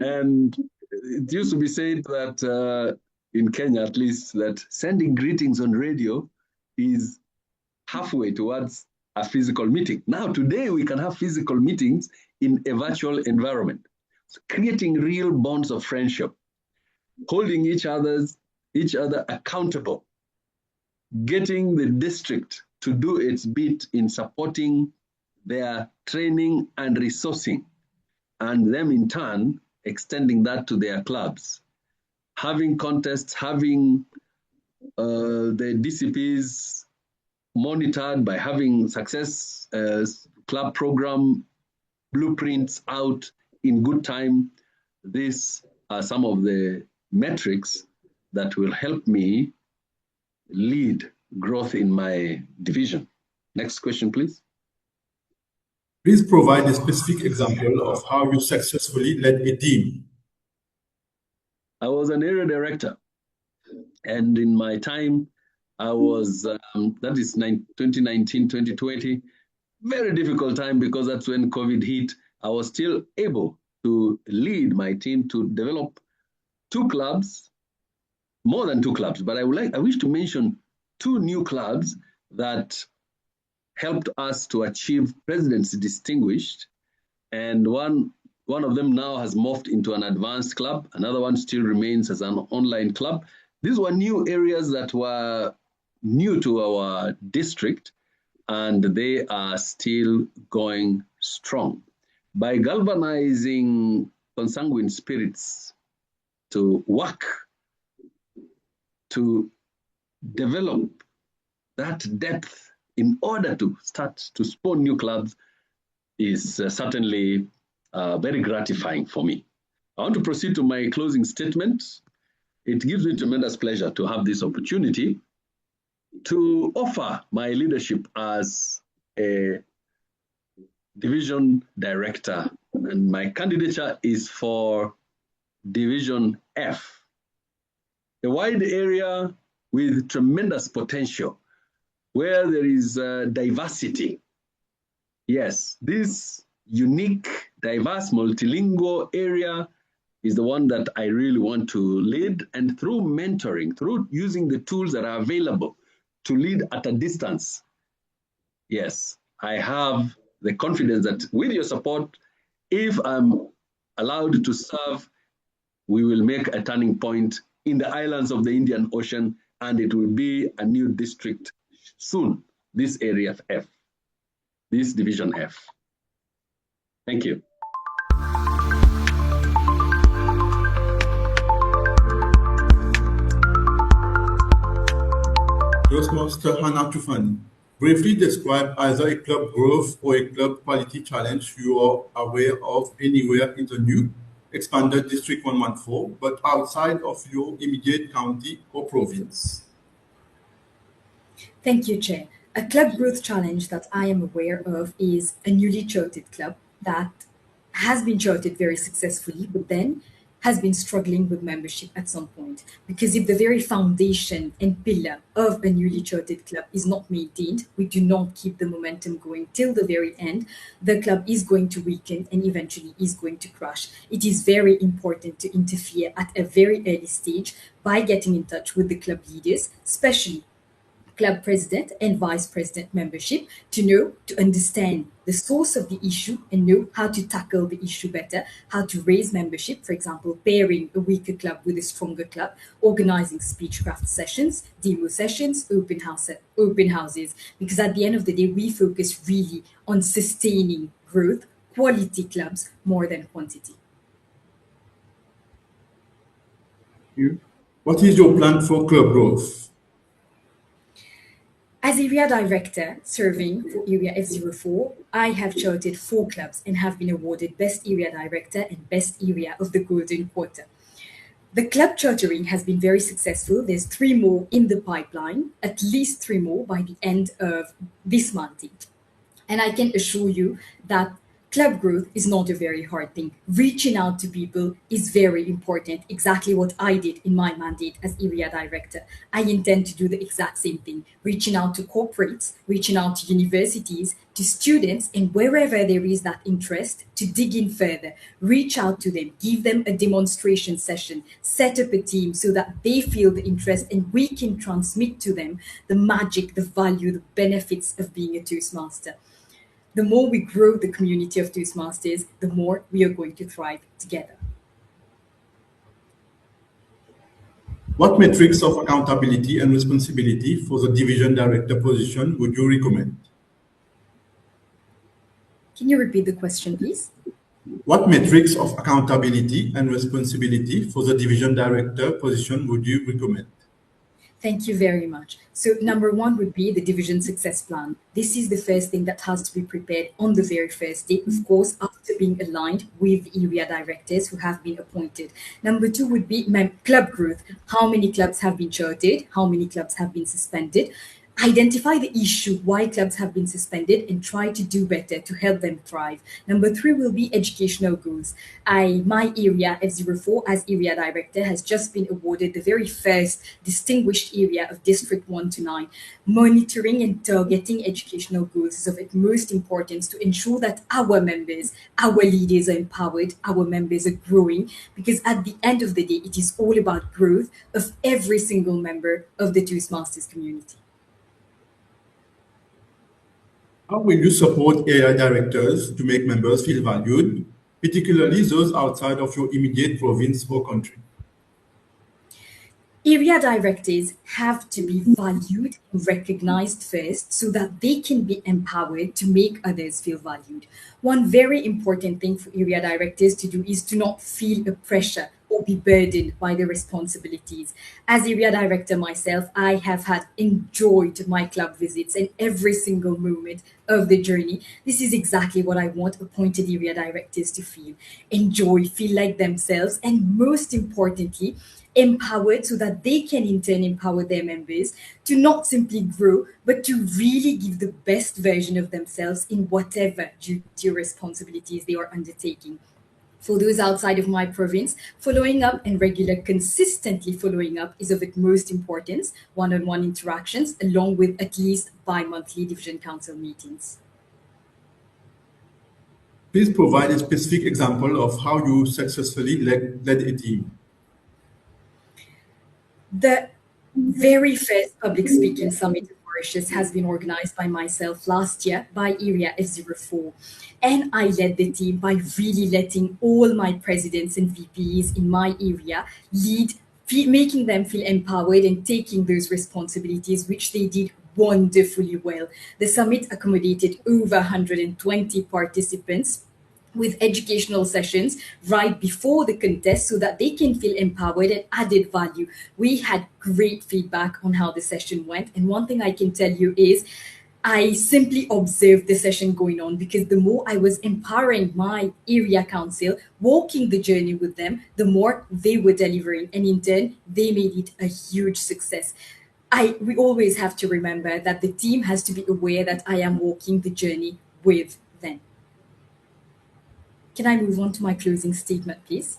And it used to be said that in Kenya, at least, that sending greetings on radio is halfway towards a physical meeting. Now, today, we can have physical meetings in a virtual environment. So creating real bonds of friendship, holding each other accountable, getting the district to do its bit in supporting their training and resourcing, and them in turn extending that to their clubs. Having contests, having the DCPs monitored by having success club program blueprints out in good time. These are some of the metrics that will help me lead growth in my division. Next question, please. Please provide a specific example of how you successfully led a team. I was an area director, and in my time, I was, that is 2019, 2020, very difficult time because that's when COVID hit. I was still able to lead my team to develop 2 clubs, more than 2 clubs, but I wish to mention 2 new clubs that helped us to achieve President's Distinguished, and one of them now has morphed into an advanced club. Another one still remains as an online club. These were new areas that were new to our district, and they are still going strong. By galvanizing consanguine spirits to work to develop that depth in order to start to spawn new clubs is certainly very gratifying for me. I want to proceed to my closing statement. It gives me tremendous pleasure to have this opportunity to offer my leadership as a division director, and my candidature is for Division F, a wide area with tremendous potential, where there is diversity. Yes, this unique, diverse, multilingual area is the one that I really want to lead, and through mentoring, through using the tools that are available to lead at a distance. Yes, I have the confidence that with your support, if I'm allowed to serve, we will make a turning point in the islands of the Indian Ocean, and it will be a new district soon, this area of F, this Division F. Thank you. Toastmaster Hannah Tufani, briefly describe either a club growth or a club quality challenge you are aware of anywhere in the new expanded District 114, but outside of your immediate county or province. Thank you, Chair. A club growth challenge that I am aware of is a newly chartered club that has been chartered very successfully, but then has been struggling with membership at some point. Because if the very foundation and pillar of a newly chartered club is not maintained, we do not keep the momentum going till the very end, the club is going to weaken and eventually is going to crash. It is very important to interfere at a very early stage by getting in touch with the club leaders, especially club president and vice president membership, to understand the source of the issue and know how to tackle the issue better, how to raise membership, for example, pairing a weaker club with a stronger club, organizing speechcraft sessions, demo sessions, open houses, because at the end of the day, we focus really on sustaining growth, quality clubs more than quantity. Thank you. What is your plan for club growth? As area director serving for Area F04, I have chartered 4 clubs and have been awarded Best Area Director and Best Area of the Golden Quarter. The club chartering has been very successful. There's 3 more in the pipeline, at least 3 more by the end of this mandate. And I can assure you that club growth is not a very hard thing. Reaching out to people is very important, exactly what I did in my mandate as area director. I intend to do the exact same thing, reaching out to corporates, reaching out to universities, to students, and wherever there is that interest, to dig in further, reach out to them, give them a demonstration session, set up a team so that they feel the interest and we can transmit to them the magic, the value, the benefits of being a Toastmaster. The more we grow the community of Toastmasters, the more we are going to thrive together. What metrics of accountability and responsibility for the division director position would you recommend? Can you repeat the question, please? What metrics of accountability and responsibility for the division director position would you recommend? Thank you very much. So number one would be the division success plan. This is the first thing that has to be prepared on the very first day, of course, after being aligned with area directors who have been appointed. Number two would be club growth. How many clubs have been chartered? How many clubs have been suspended? Identify the issue why clubs have been suspended and try to do better to help them thrive. Number three will be educational goals. My area, F04, as area director, has just been awarded the very first distinguished area of District 1 to 9. Monitoring and targeting educational goals is of utmost importance to ensure that our members, our leaders are empowered, our members are growing, because at the end of the day, it is all about growth of every single member of the Toastmasters community. How will you support area directors to make members feel valued, particularly those outside of your immediate province or country? Area directors have to be valued and recognized first so that they can be empowered to make others feel valued. One very important thing for area directors to do is to not feel a pressure or be burdened by the responsibilities. As area director myself, I have enjoyed my club visits and every single moment of the journey. This is exactly what I want appointed area directors to feel. Enjoy, feel like themselves, and most importantly, empowered so that they can in turn empower their members to not simply grow, but to really give the best version of themselves in whatever duty or responsibilities they are undertaking. For those outside of my province, following up and consistently following up is of utmost importance, one-on-one interactions, along with at least bi-monthly division council meetings. Please provide a specific example of how you successfully led a team. The very first public speaking summit of Mauritius has been organized by myself last year by Area F04. And I led the team by really letting all my presidents and VPs in my area lead, making them feel empowered and taking those responsibilities, which they did wonderfully well. The summit accommodated over 120 participants with educational sessions right before the contest so that they can feel empowered and added value. We had great feedback on how the session went. And one thing I can tell you is I simply observed the session going on, because the more I was empowering my area council, walking the journey with them, the more they were delivering. And in turn, they made it a huge success. We always have to remember that the team has to be aware that I am walking the journey with them. Can I move on to my closing statement, please?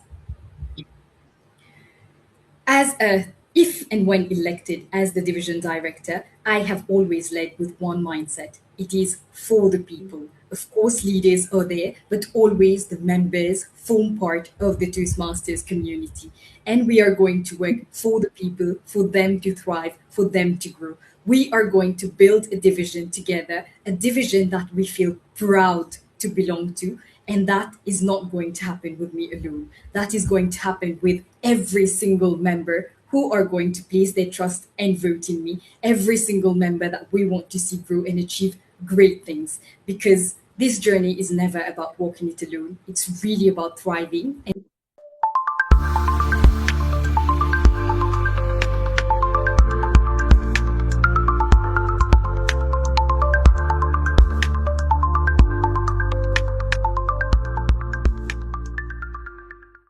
If and when elected as the division director, I have always led with one mindset. It is for the people. Of course, leaders are there, but always the members form part of the Toastmasters community. And we are going to work for the people, for them to thrive, for them to grow. We are going to build a division together, a division that we feel proud to belong to. And that is not going to happen with me alone. That is going to happen with every single member who are going to place their trust and vote in me. Every single member that we want to see grow and achieve great things. Because this journey is never about walking it alone. It's really about thriving. And